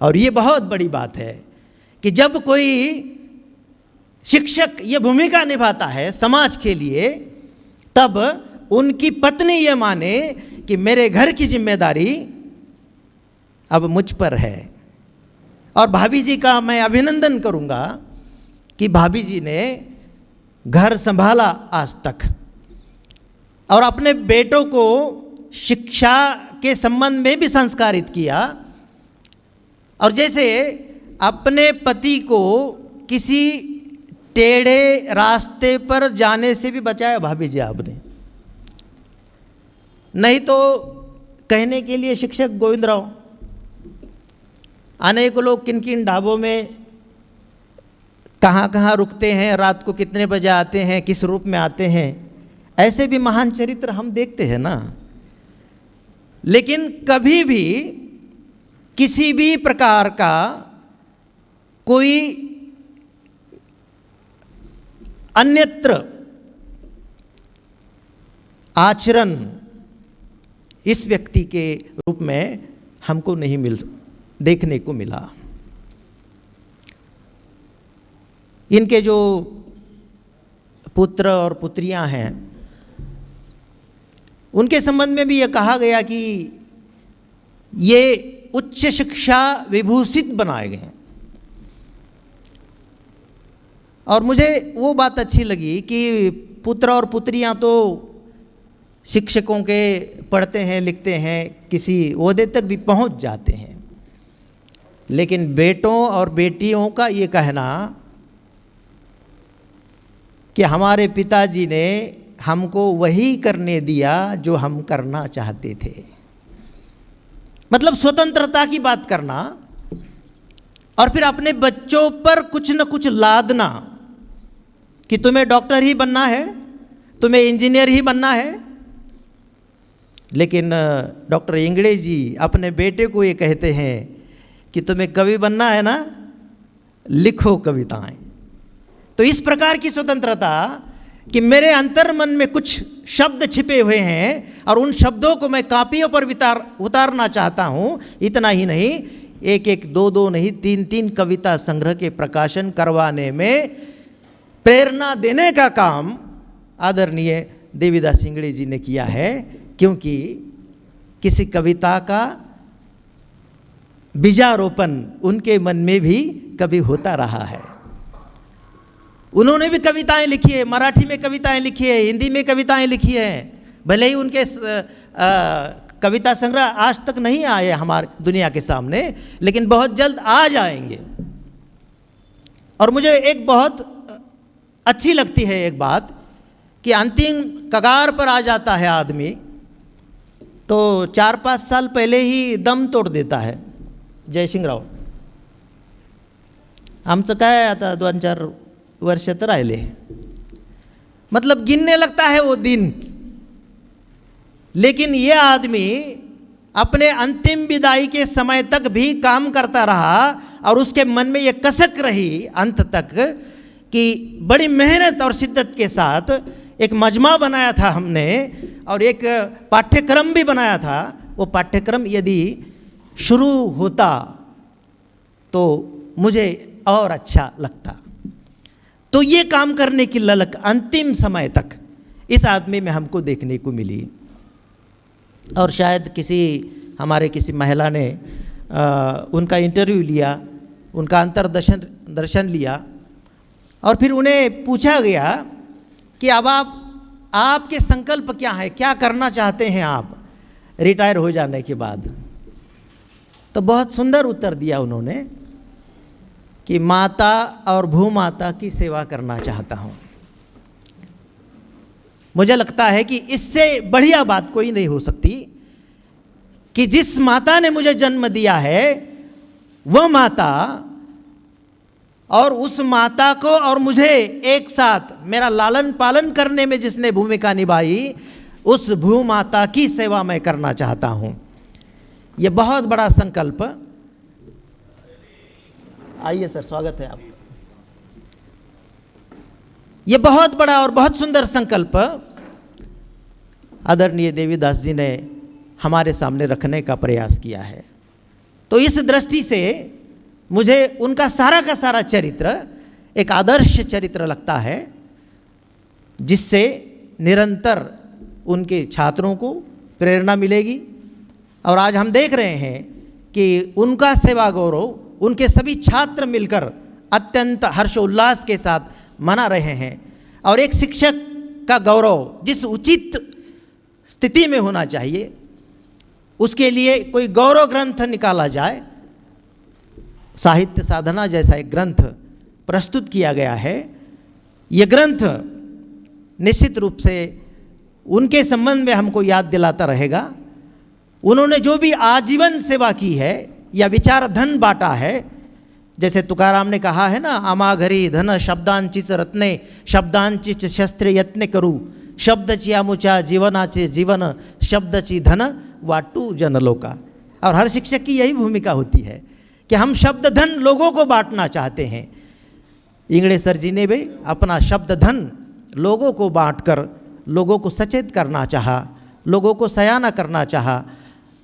और ये बहुत बड़ी बात है कि जब कोई शिक्षक ये भूमिका निभाता है समाज के लिए, तब उनकी पत्नी ये माने कि मेरे घर की जिम्मेदारी अब मुझ पर है। और भाभी जी का मैं अभिनंदन करूंगा कि भाभी जी ने घर संभाला आज तक, और अपने बेटों को शिक्षा के संबंध में भी संस्कारित किया। और जैसे अपने पति को किसी टेढ़े रास्ते पर जाने से भी बचाया भाभी जी आपने। नहीं तो कहने के लिए शिक्षक गोविंदराव, अनेक लोग किन किन ढाबों में कहाँ कहाँ रुकते हैं, रात को कितने बजे आते हैं, किस रूप में आते हैं, ऐसे भी महान चरित्र हम देखते हैं ना। लेकिन कभी भी किसी भी प्रकार का कोई अन्यत्र आचरण इस व्यक्ति के रूप में हमको नहीं देखने को मिला। इनके जो पुत्र और पुत्रियां हैं, उनके संबंध में भी यह कहा गया कि ये उच्च शिक्षा विभूषित बनाए गए हैं। और मुझे वो बात अच्छी लगी कि पुत्र और पुत्रियां तो शिक्षकों के पढ़ते हैं, लिखते हैं, किसी ओहदे तक भी पहुंच जाते हैं, लेकिन बेटों और बेटियों का ये कहना कि हमारे पिताजी ने हमको वही करने दिया जो हम करना चाहते थे। मतलब स्वतंत्रता की बात करना और फिर अपने बच्चों पर कुछ न कुछ लादना कि तुम्हें डॉक्टर ही बनना है, तुम्हें इंजीनियर ही बनना है। लेकिन डॉक्टर इंगड़े जी अपने बेटे को ये कहते हैं कि तुम्हें कवि बनना है ना, लिखो कविताएं। तो इस प्रकार की स्वतंत्रता कि मेरे अंतर मन में कुछ शब्द छिपे हुए हैं और उन शब्दों को मैं कापियों पर उतारना चाहता हूँ। इतना ही नहीं, एक एक दो दो नहीं, तीन तीन कविता संग्रह के प्रकाशन करवाने में प्रेरणा देने का काम आदरणीय देवीदास इंगड़े जी ने किया है। क्योंकि किसी कविता का बीजारोपण उनके मन में भी कभी होता रहा है। उन्होंने भी कविताएं लिखी है, मराठी में कविताएं लिखी है, हिंदी में कविताएं लिखी है। भले ही उनके कविता संग्रह आज तक नहीं आए हमारे दुनिया के सामने, लेकिन बहुत जल्द आ जाएंगे। और मुझे एक बहुत अच्छी लगती है एक बात कि अंतिम कगार पर आ जाता है आदमी तो 4-5 साल पहले ही दम तोड़ देता है। जयसिंगराव, आमचं काय आता 2-4 वर्ष तर राहिले, मतलब गिनने लगता है वो दिन। लेकिन ये आदमी अपने अंतिम विदाई के समय तक भी काम करता रहा और उसके मन में ये कसक रही अंत तक कि बड़ी मेहनत और शिद्दत के साथ एक मजमा बनाया था हमने और एक पाठ्यक्रम भी बनाया था। वो पाठ्यक्रम यदि शुरू होता तो मुझे और अच्छा लगता। तो ये काम करने की ललक अंतिम समय तक इस आदमी में हमको देखने को मिली। और शायद हमारे किसी महिला ने उनका इंटरव्यू लिया, उनका दर्शन लिया और फिर उन्हें पूछा गया कि अब आपके संकल्प क्या है, क्या करना चाहते हैं आप रिटायर हो जाने के बाद। तो बहुत सुंदर उत्तर दिया उन्होंने कि माता और भूमाता की सेवा करना चाहता हूँ। मुझे लगता है कि इससे बढ़िया बात कोई नहीं हो सकती कि जिस माता ने मुझे जन्म दिया है वह माता और उस माता को और मुझे एक साथ मेरा लालन पालन करने में जिसने भूमिका निभाई, उस भूमाता की सेवा मैं करना चाहता हूँ। यह बहुत बड़ा संकल्प। आइए सर, स्वागत है आप। यह बहुत बड़ा और बहुत सुंदर संकल्प आदरणीय देवीदास जी ने हमारे सामने रखने का प्रयास किया है। तो इस दृष्टि से मुझे उनका सारा का सारा चरित्र एक आदर्श चरित्र लगता है, जिससे निरंतर उनके छात्रों को प्रेरणा मिलेगी। और आज हम देख रहे हैं कि उनका सेवा गौरव उनके सभी छात्र मिलकर अत्यंत हर्षोल्लास के साथ मना रहे हैं। और एक शिक्षक का गौरव जिस उचित स्थिति में होना चाहिए, उसके लिए कोई गौरव ग्रंथ निकाला जाए। साहित्य साधना जैसा एक ग्रंथ प्रस्तुत किया गया है। यह ग्रंथ निश्चित रूप से उनके संबंध में हमको याद दिलाता रहेगा। उन्होंने जो भी आजीवन सेवा की है या विचार धन बांटा है, जैसे तुकाराम ने कहा है ना, आमाघरी धन शब्दांचिच रत्ने शब्दांचिच शस्त्र यत्न करू शब्दची आमुचा जीवनाचे जीवन शब्दची धन वाटू जनलोका। और हर शिक्षक की यही भूमिका होती है कि हम शब्द धन लोगों को बांटना चाहते हैं। इंगड़े सर जी ने भी अपना शब्द धन लोगों को बांटकर लोगों को सचेत करना चाहा, लोगों को सयाना करना चाहा,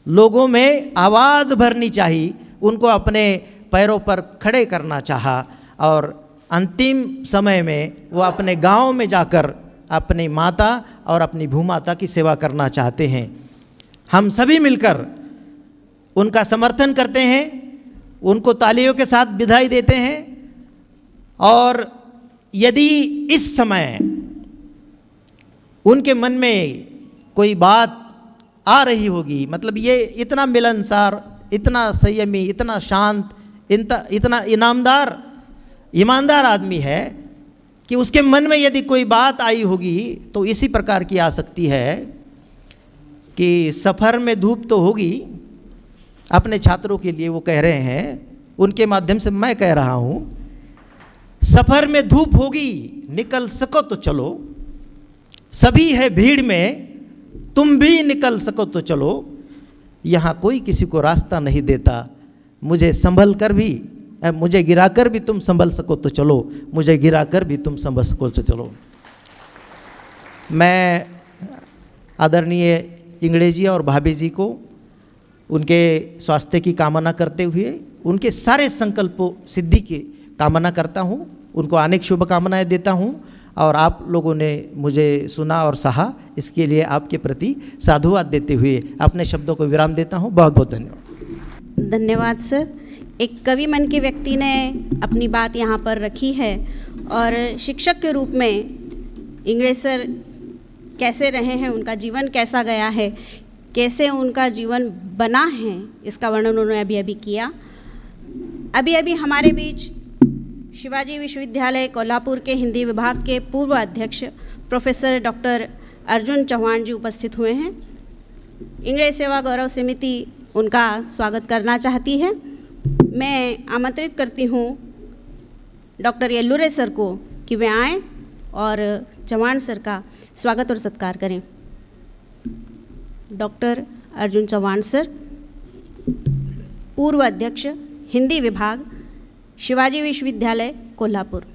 लोगों में आवाज़ भरनी चाहिए, उनको अपने पैरों पर खड़े करना चाहा। और अंतिम समय में वो अपने गांव में जाकर अपनी माता और अपनी भूमाता की सेवा करना चाहते हैं। हम सभी मिलकर उनका समर्थन करते हैं, उनको तालियों के साथ बधाई देते हैं। और यदि इस समय उनके मन में कोई बात आ रही होगी, मतलब ये इतना मिलनसार, इतना संयमी, इतना शांत, इतना ईमानदार आदमी है, कि उसके मन में यदि कोई बात आई होगी तो इसी प्रकार की आ सकती है कि सफ़र में धूप तो होगी। अपने छात्रों के लिए वो कह रहे हैं, उनके माध्यम से मैं कह रहा हूँ, सफ़र में धूप होगी निकल सको तो चलो, सभी है भीड़ में तुम भी निकल सको तो चलो, यहाँ कोई किसी को रास्ता नहीं देता, मुझे संभल कर भी, मुझे गिराकर भी तुम संभल सको तो चलो, मुझे गिराकर भी तुम संभल सको तो चलो। मैं आदरणीय इंगड़े जी और भाभी जी को उनके स्वास्थ्य की कामना करते हुए उनके सारे संकल्पों सिद्धि की कामना करता हूँ, उनको अनेक शुभकामनाएं देता हूँ। और आप लोगों ने मुझे सुना और सहा, इसके लिए आपके प्रति साधुवाद देते हुए अपने शब्दों को विराम देता हूँ। बहुत बहुत धन्यवाद। धन्यवाद सर। एक कवि मन के व्यक्ति ने अपनी बात यहाँ पर रखी है और शिक्षक के रूप में इंगड़े सर कैसे रहे हैं, उनका जीवन कैसा गया है, कैसे उनका जीवन बना है, इसका वर्णन उन्होंने अभी अभी किया। अभी अभी हमारे बीच शिवाजी विश्वविद्यालय कोल्हापुर के हिंदी विभाग के पूर्व अध्यक्ष प्रोफेसर डॉक्टर अर्जुन चौहान जी उपस्थित हुए हैं। इंगड़े सेवा गौरव समिति उनका स्वागत करना चाहती है। मैं आमंत्रित करती हूँ डॉक्टर येल्लुरे सर को कि वे आएँ और चौहान सर का स्वागत और सत्कार करें। डॉक्टर अर्जुन चौहान सर, पूर्व अध्यक्ष हिंदी विभाग, शिवाजी विश्वविद्यालय कोल्हापुर।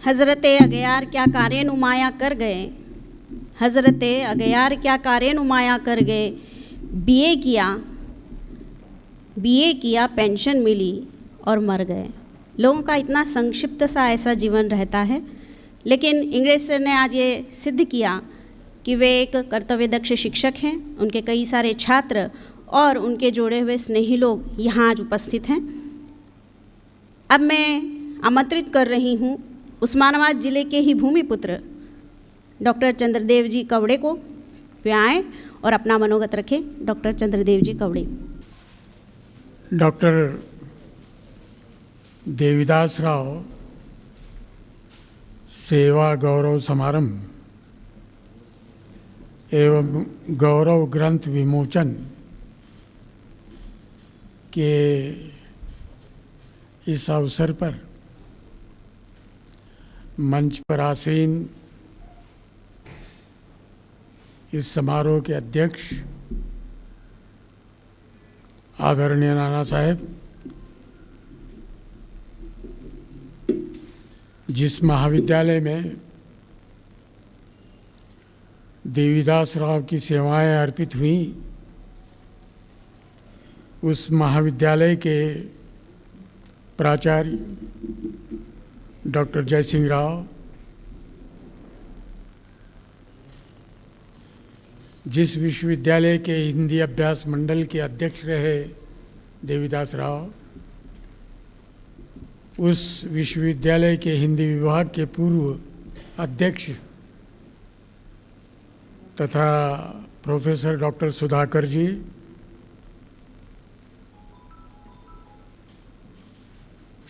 हज़रते अगयार क्या कार्य नुमाया कर गए, हज़रते अगयार क्या कार्य नुमाया कर गए, बीए किया पेंशन मिली और मर गए। लोगों का इतना संक्षिप्त सा ऐसा जीवन रहता है, लेकिन इंगड़े सर ने आज ये सिद्ध किया कि वे एक कर्तव्यदक्ष शिक्षक हैं। उनके कई सारे छात्र और उनके जोड़े हुए स्नेही लोग यहाँ आज उपस्थित हैं। अब मैं आमंत्रित कर रही हूँ उस्मानाबाद जिले के ही भूमिपुत्र डॉक्टर चंद्रदेव जी कवड़े को, वे आएँ और अपना मनोगत रखें। डॉक्टर चंद्रदेव जी कवड़े। डॉक्टर देवीदास राव सेवा गौरव समारंभ एवं गौरव ग्रंथ विमोचन के इस अवसर पर मंच पर आसीन इस समारोह के अध्यक्ष आदरणीय नाना साहेब, जिस महाविद्यालय में देवीदास राव की सेवाएं अर्पित हुई, उस महाविद्यालय के प्राचार्य डॉक्टर जय सिंह राव, जिस विश्वविद्यालय के हिंदी अभ्यास मंडल के अध्यक्ष रहे देवीदास राव, उस विश्वविद्यालय के हिंदी विभाग के पूर्व अध्यक्ष तथा प्रोफेसर डॉक्टर सुधाकर जी,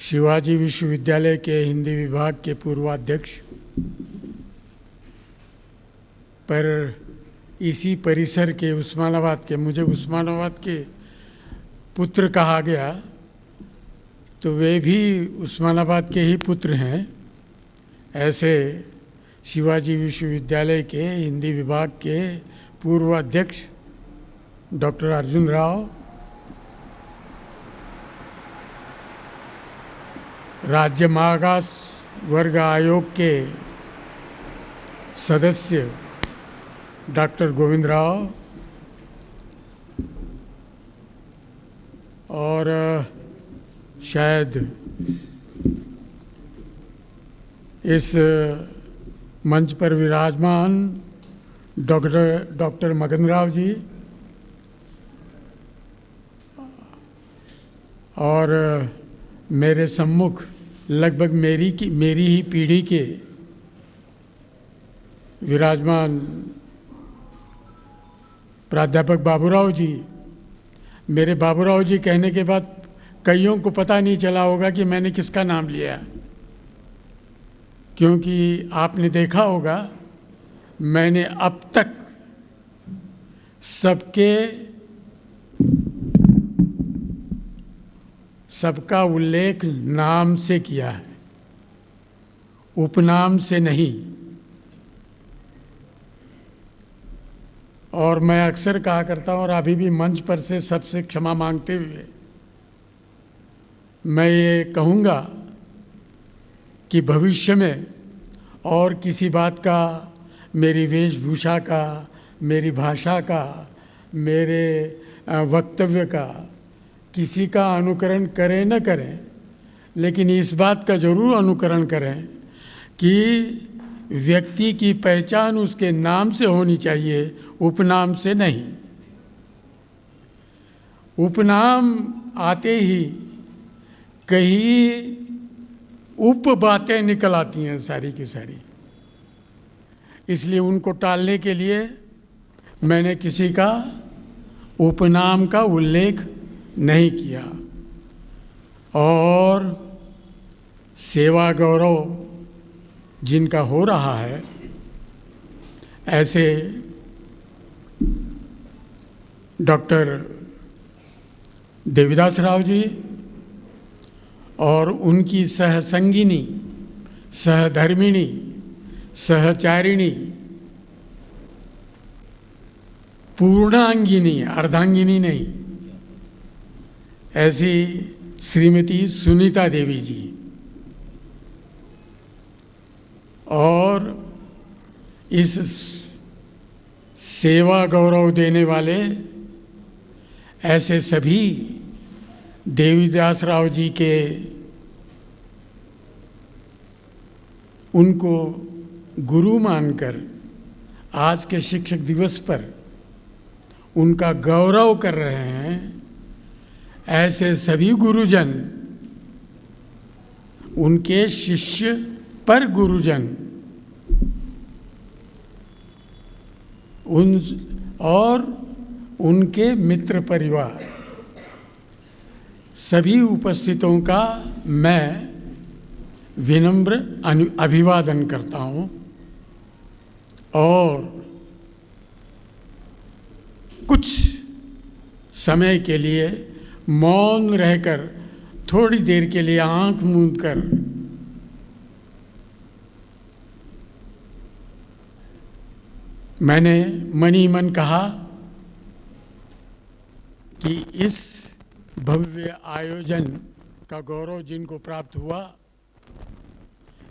शिवाजी विश्वविद्यालय के हिंदी विभाग के पूर्वाध्यक्ष, पर इसी परिसर के उस्मानाबाद के, मुझे उस्मानाबाद के पुत्र कहा गया, तो वे भी उस्मानाबाद के ही पुत्र हैं। ऐसे शिवाजी विश्वविद्यालय के हिंदी विभाग के पूर्व अध्यक्ष डॉक्टर अर्जुन राव, राज्य मागास वर्ग आयोग के सदस्य डॉक्टर गोविंद राव और शायद इस मंच पर विराजमान डॉक्टर मगन राव जी और मेरे सम्मुख लगभग मेरी ही पीढ़ी के विराजमान प्राध्यापक बाबूराव जी। मेरे बाबूराव जी कहने के बाद कईयों को पता नहीं चला होगा कि मैंने किसका नाम लिया, क्योंकि आपने देखा होगा मैंने अब तक सबका उल्लेख नाम से किया है, उपनाम से नहीं। और मैं अक्सर कहा करता हूँ और अभी भी मंच पर से सबसे क्षमा मांगते हुए मैं ये कहूँगा कि भविष्य में और किसी बात का, मेरी वेशभूषा का, मेरी भाषा का, मेरे वक्तव्य का किसी का अनुकरण करें न करें, लेकिन इस बात का जरूर अनुकरण करें कि व्यक्ति की पहचान उसके नाम से होनी चाहिए, उपनाम से नहीं। उपनाम आते ही कई उप बातें निकल आती हैं सारी की सारी, इसलिए उनको टालने के लिए मैंने किसी का उपनाम का उल्लेख नहीं किया। और सेवा गौरव जिनका हो रहा है, ऐसे डॉक्टर देवीदास राव जी और उनकी सहसंगिनी, सहधर्मिणी, सहचारिणी, पूर्णांगिनी, अर्धांगिनी नहीं, ऐसी श्रीमती सुनीता देवी जी और इस सेवा गौरव देने वाले ऐसे सभी देवीदास राव जी के, उनको गुरु मानकर आज के शिक्षक दिवस पर उनका गौरव कर रहे हैं, ऐसे सभी गुरुजन, उनके शिष्य पर गुरुजन, उन और उनके मित्र परिवार, सभी उपस्थितों का मैं विनम्र अभिवादन करता हूँ और कुछ समय के लिए मौन रहकर, थोड़ी देर के लिए आंख मूंद कर मैंने मन ही मन कहा कि इस भव्य आयोजन का गौरव जिनको प्राप्त हुआ,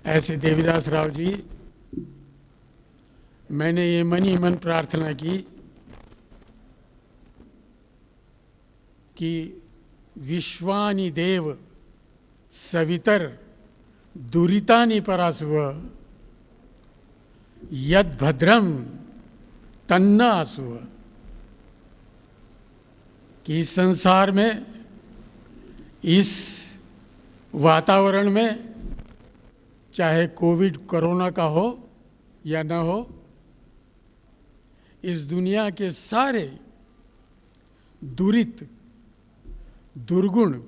ऐसे देवीदास राव जी, मैंने ये मन ही मन प्रार्थना की कि विश्वानि देव सवितर दुरितानि परासुव यद भद्रम तन्न आसुव, कि इस संसार में, इस वातावरण में, चाहे कोविड कोरोना का हो या न हो, इस दुनिया के सारे दुरित, दुर्गुण,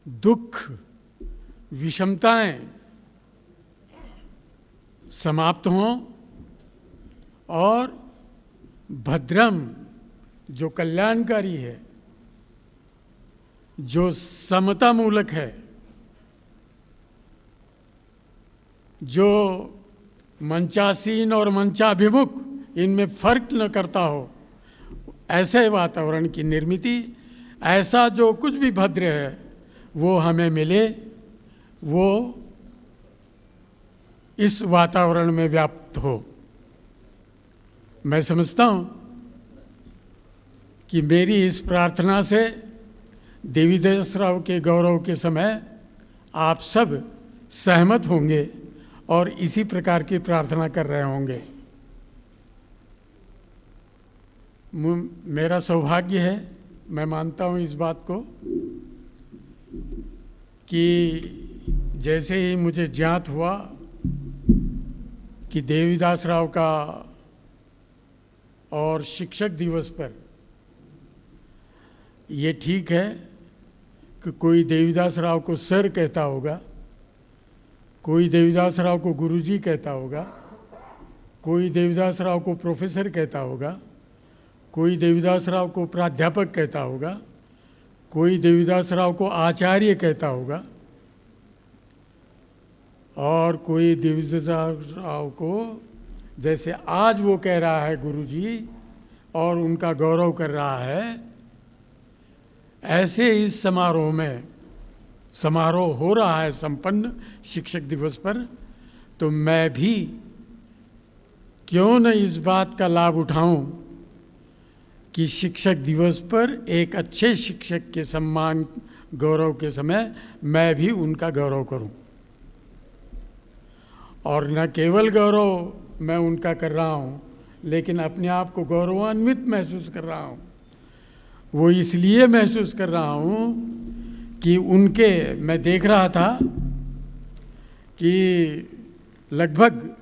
दुख, विषमताएं समाप्त हों और भद्रम, जो कल्याणकारी है, जो समता मूलक है, जो मंचासीन और मंचाभिमुख इनमें फर्क न करता हो, ऐसे वातावरण की निर्मिति, ऐसा जो कुछ भी भद्र है वो हमें मिले, वो इस वातावरण में व्याप्त हो। मैं समझता हूँ कि मेरी इस प्रार्थना से देवीदास राव के गौरव के समय आप सब सहमत होंगे और इसी प्रकार की प्रार्थना कर रहे होंगे। मेरा सौभाग्य है, मैं मानता हूँ इस बात को, कि जैसे ही मुझे ज्ञात हुआ कि देवीदास राव का और शिक्षक दिवस पर ये ठीक है कि कोई देवीदास राव को सर कहता होगा, कोई देवीदास राव को गुरुजी कहता होगा, कोई देवीदास राव को प्रोफेसर कहता होगा, कोई देवीदास राव को प्राध्यापक कहता होगा, कोई देवीदास राव को आचार्य कहता होगा और कोई देवीदास राव को जैसे आज वो कह रहा है गुरुजी और उनका गौरव कर रहा है, ऐसे इस समारोह में समारोह हो रहा है संपन्न शिक्षक दिवस पर, तो मैं भी क्यों न इस बात का लाभ उठाऊं कि शिक्षक दिवस पर एक अच्छे शिक्षक के सम्मान गौरव के समय मैं भी उनका गौरव करूं। और न केवल गौरव मैं उनका कर रहा हूं, लेकिन अपने आप को गौरवान्वित महसूस कर रहा हूं। वो इसलिए महसूस कर रहा हूं कि उनके, मैं देख रहा था कि लगभग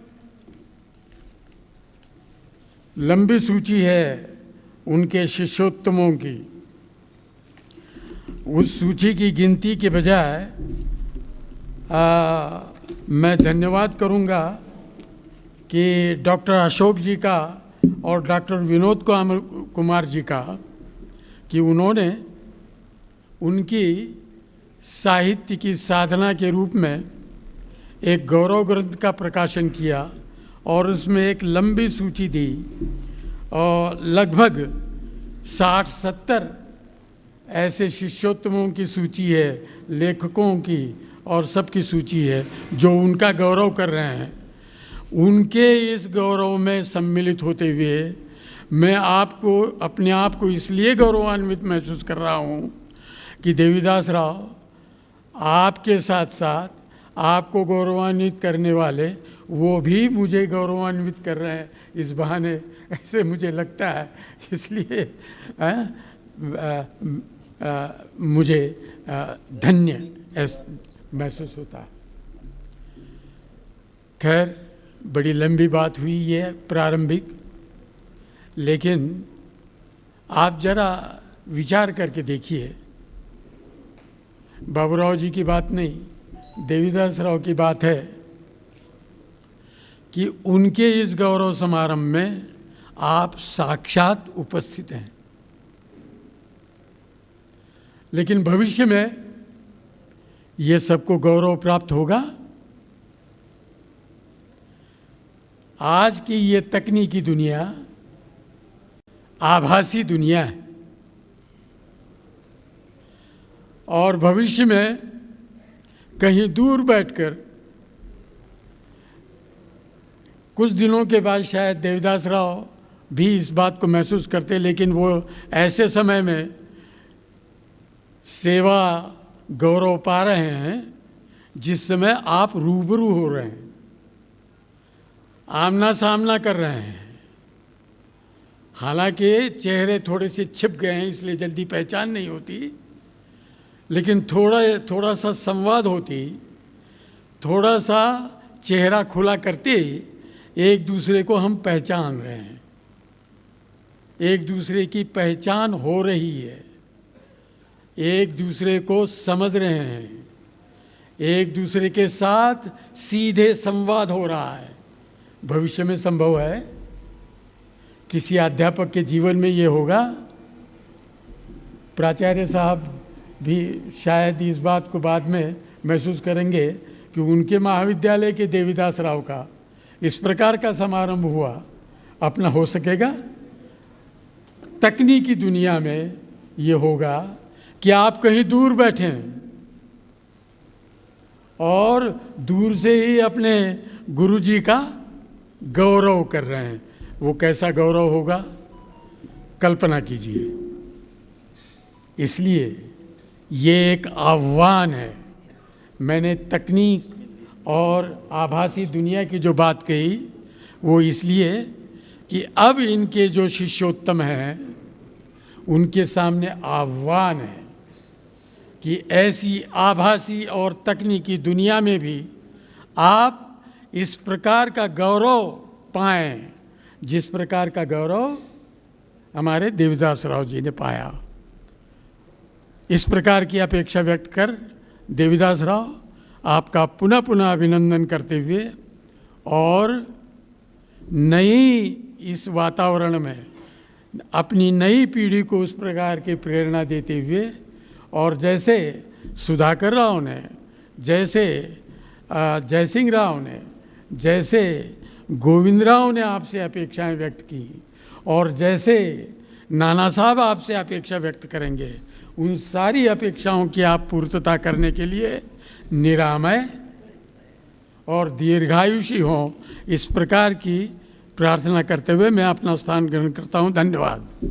लंबी सूची है उनके शिष्योत्तमों की। उस सूची की गिनती के बजाय मैं धन्यवाद करूंगा कि डॉक्टर अशोक जी का और डॉक्टर विनोद कुमार जी का, कि उन्होंने उनकी साहित्य की साधना के रूप में एक गौरव ग्रंथ का प्रकाशन किया और उसमें एक लंबी सूची दी और लगभग 60-70 ऐसे शिष्योत्तमों की सूची है, लेखकों की और सबकी सूची है जो उनका गौरव कर रहे हैं। उनके इस गौरव में सम्मिलित होते हुए मैं आपको, अपने आप को इसलिए गौरवान्वित महसूस कर रहा हूँ कि देवीदास राव आपके साथ साथ आपको गौरवान्वित करने वाले वो भी मुझे गौरवान्वित कर रहे हैं इस बहाने, ऐसे मुझे लगता है। इसलिए मुझे धन्य महसूस होता है। खैर, बड़ी लंबी बात हुई ये प्रारंभिक, लेकिन आप जरा विचार करके देखिए, बाबूराव जी की बात नहीं, देवीदास राव की बात है कि उनके इस गौरव समारंभ में आप साक्षात उपस्थित हैं। लेकिन भविष्य में ये सबको गौरव प्राप्त होगा। आज की ये तकनीकी दुनिया आभासी दुनिया है और भविष्य में कहीं दूर बैठकर कुछ दिनों के बाद शायद देवीदास राव भी इस बात को महसूस करते, लेकिन वो ऐसे समय में सेवा गौरव पा रहे हैं जिस समय आप रूबरू हो रहे हैं, आमना सामना कर रहे हैं। हालांकि चेहरे थोड़े से छिप गए हैं इसलिए जल्दी पहचान नहीं होती, लेकिन थोड़ा सा संवाद होती, थोड़ा सा चेहरा खुला करते एक दूसरे को हम पहचान रहे हैं, एक दूसरे की पहचान हो रही है, एक दूसरे को समझ रहे हैं, एक दूसरे के साथ सीधे संवाद हो रहा है। भविष्य में संभव है किसी अध्यापक के जीवन में ये होगा। प्राचार्य साहब भी शायद इस बात को बाद में महसूस करेंगे कि उनके महाविद्यालय के देवीदास राव का इस प्रकार का समारंभ हुआ, अपना हो सकेगा। तकनीकी दुनिया में ये होगा कि आप कहीं दूर बैठे हैं और दूर से ही अपने गुरुजी का गौरव कर रहे हैं। वो कैसा गौरव होगा, कल्पना कीजिए। इसलिए ये एक आह्वान है। मैंने तकनीक और आभासी दुनिया की जो बात कही वो इसलिए कि अब इनके जो शिष्योत्तम हैं उनके सामने आह्वान है कि ऐसी आभासी और तकनीकी दुनिया में भी आप इस प्रकार का गौरव पाएं जिस प्रकार का गौरव हमारे देवीदास राव जी ने पाया। इस प्रकार की अपेक्षा व्यक्त कर देवीदास राव आपका पुनः पुनः अभिनंदन करते हुए और नई इस वातावरण में अपनी नई पीढ़ी को उस प्रकार की प्रेरणा देते हुए और जैसे सुधाकर राव ने, जैसे जयसिंह राव ने, जैसे गोविंद राव ने आपसे अपेक्षाएं व्यक्त की और जैसे नाना साहब आपसे अपेक्षा व्यक्त करेंगे, उन सारी अपेक्षाओं की आप पूर्तता करने के लिए निरामय और दीर्घायुषी हों, इस प्रकार की प्रार्थना करते हुए मैं अपना स्थान ग्रहण करता हूँ। धन्यवाद।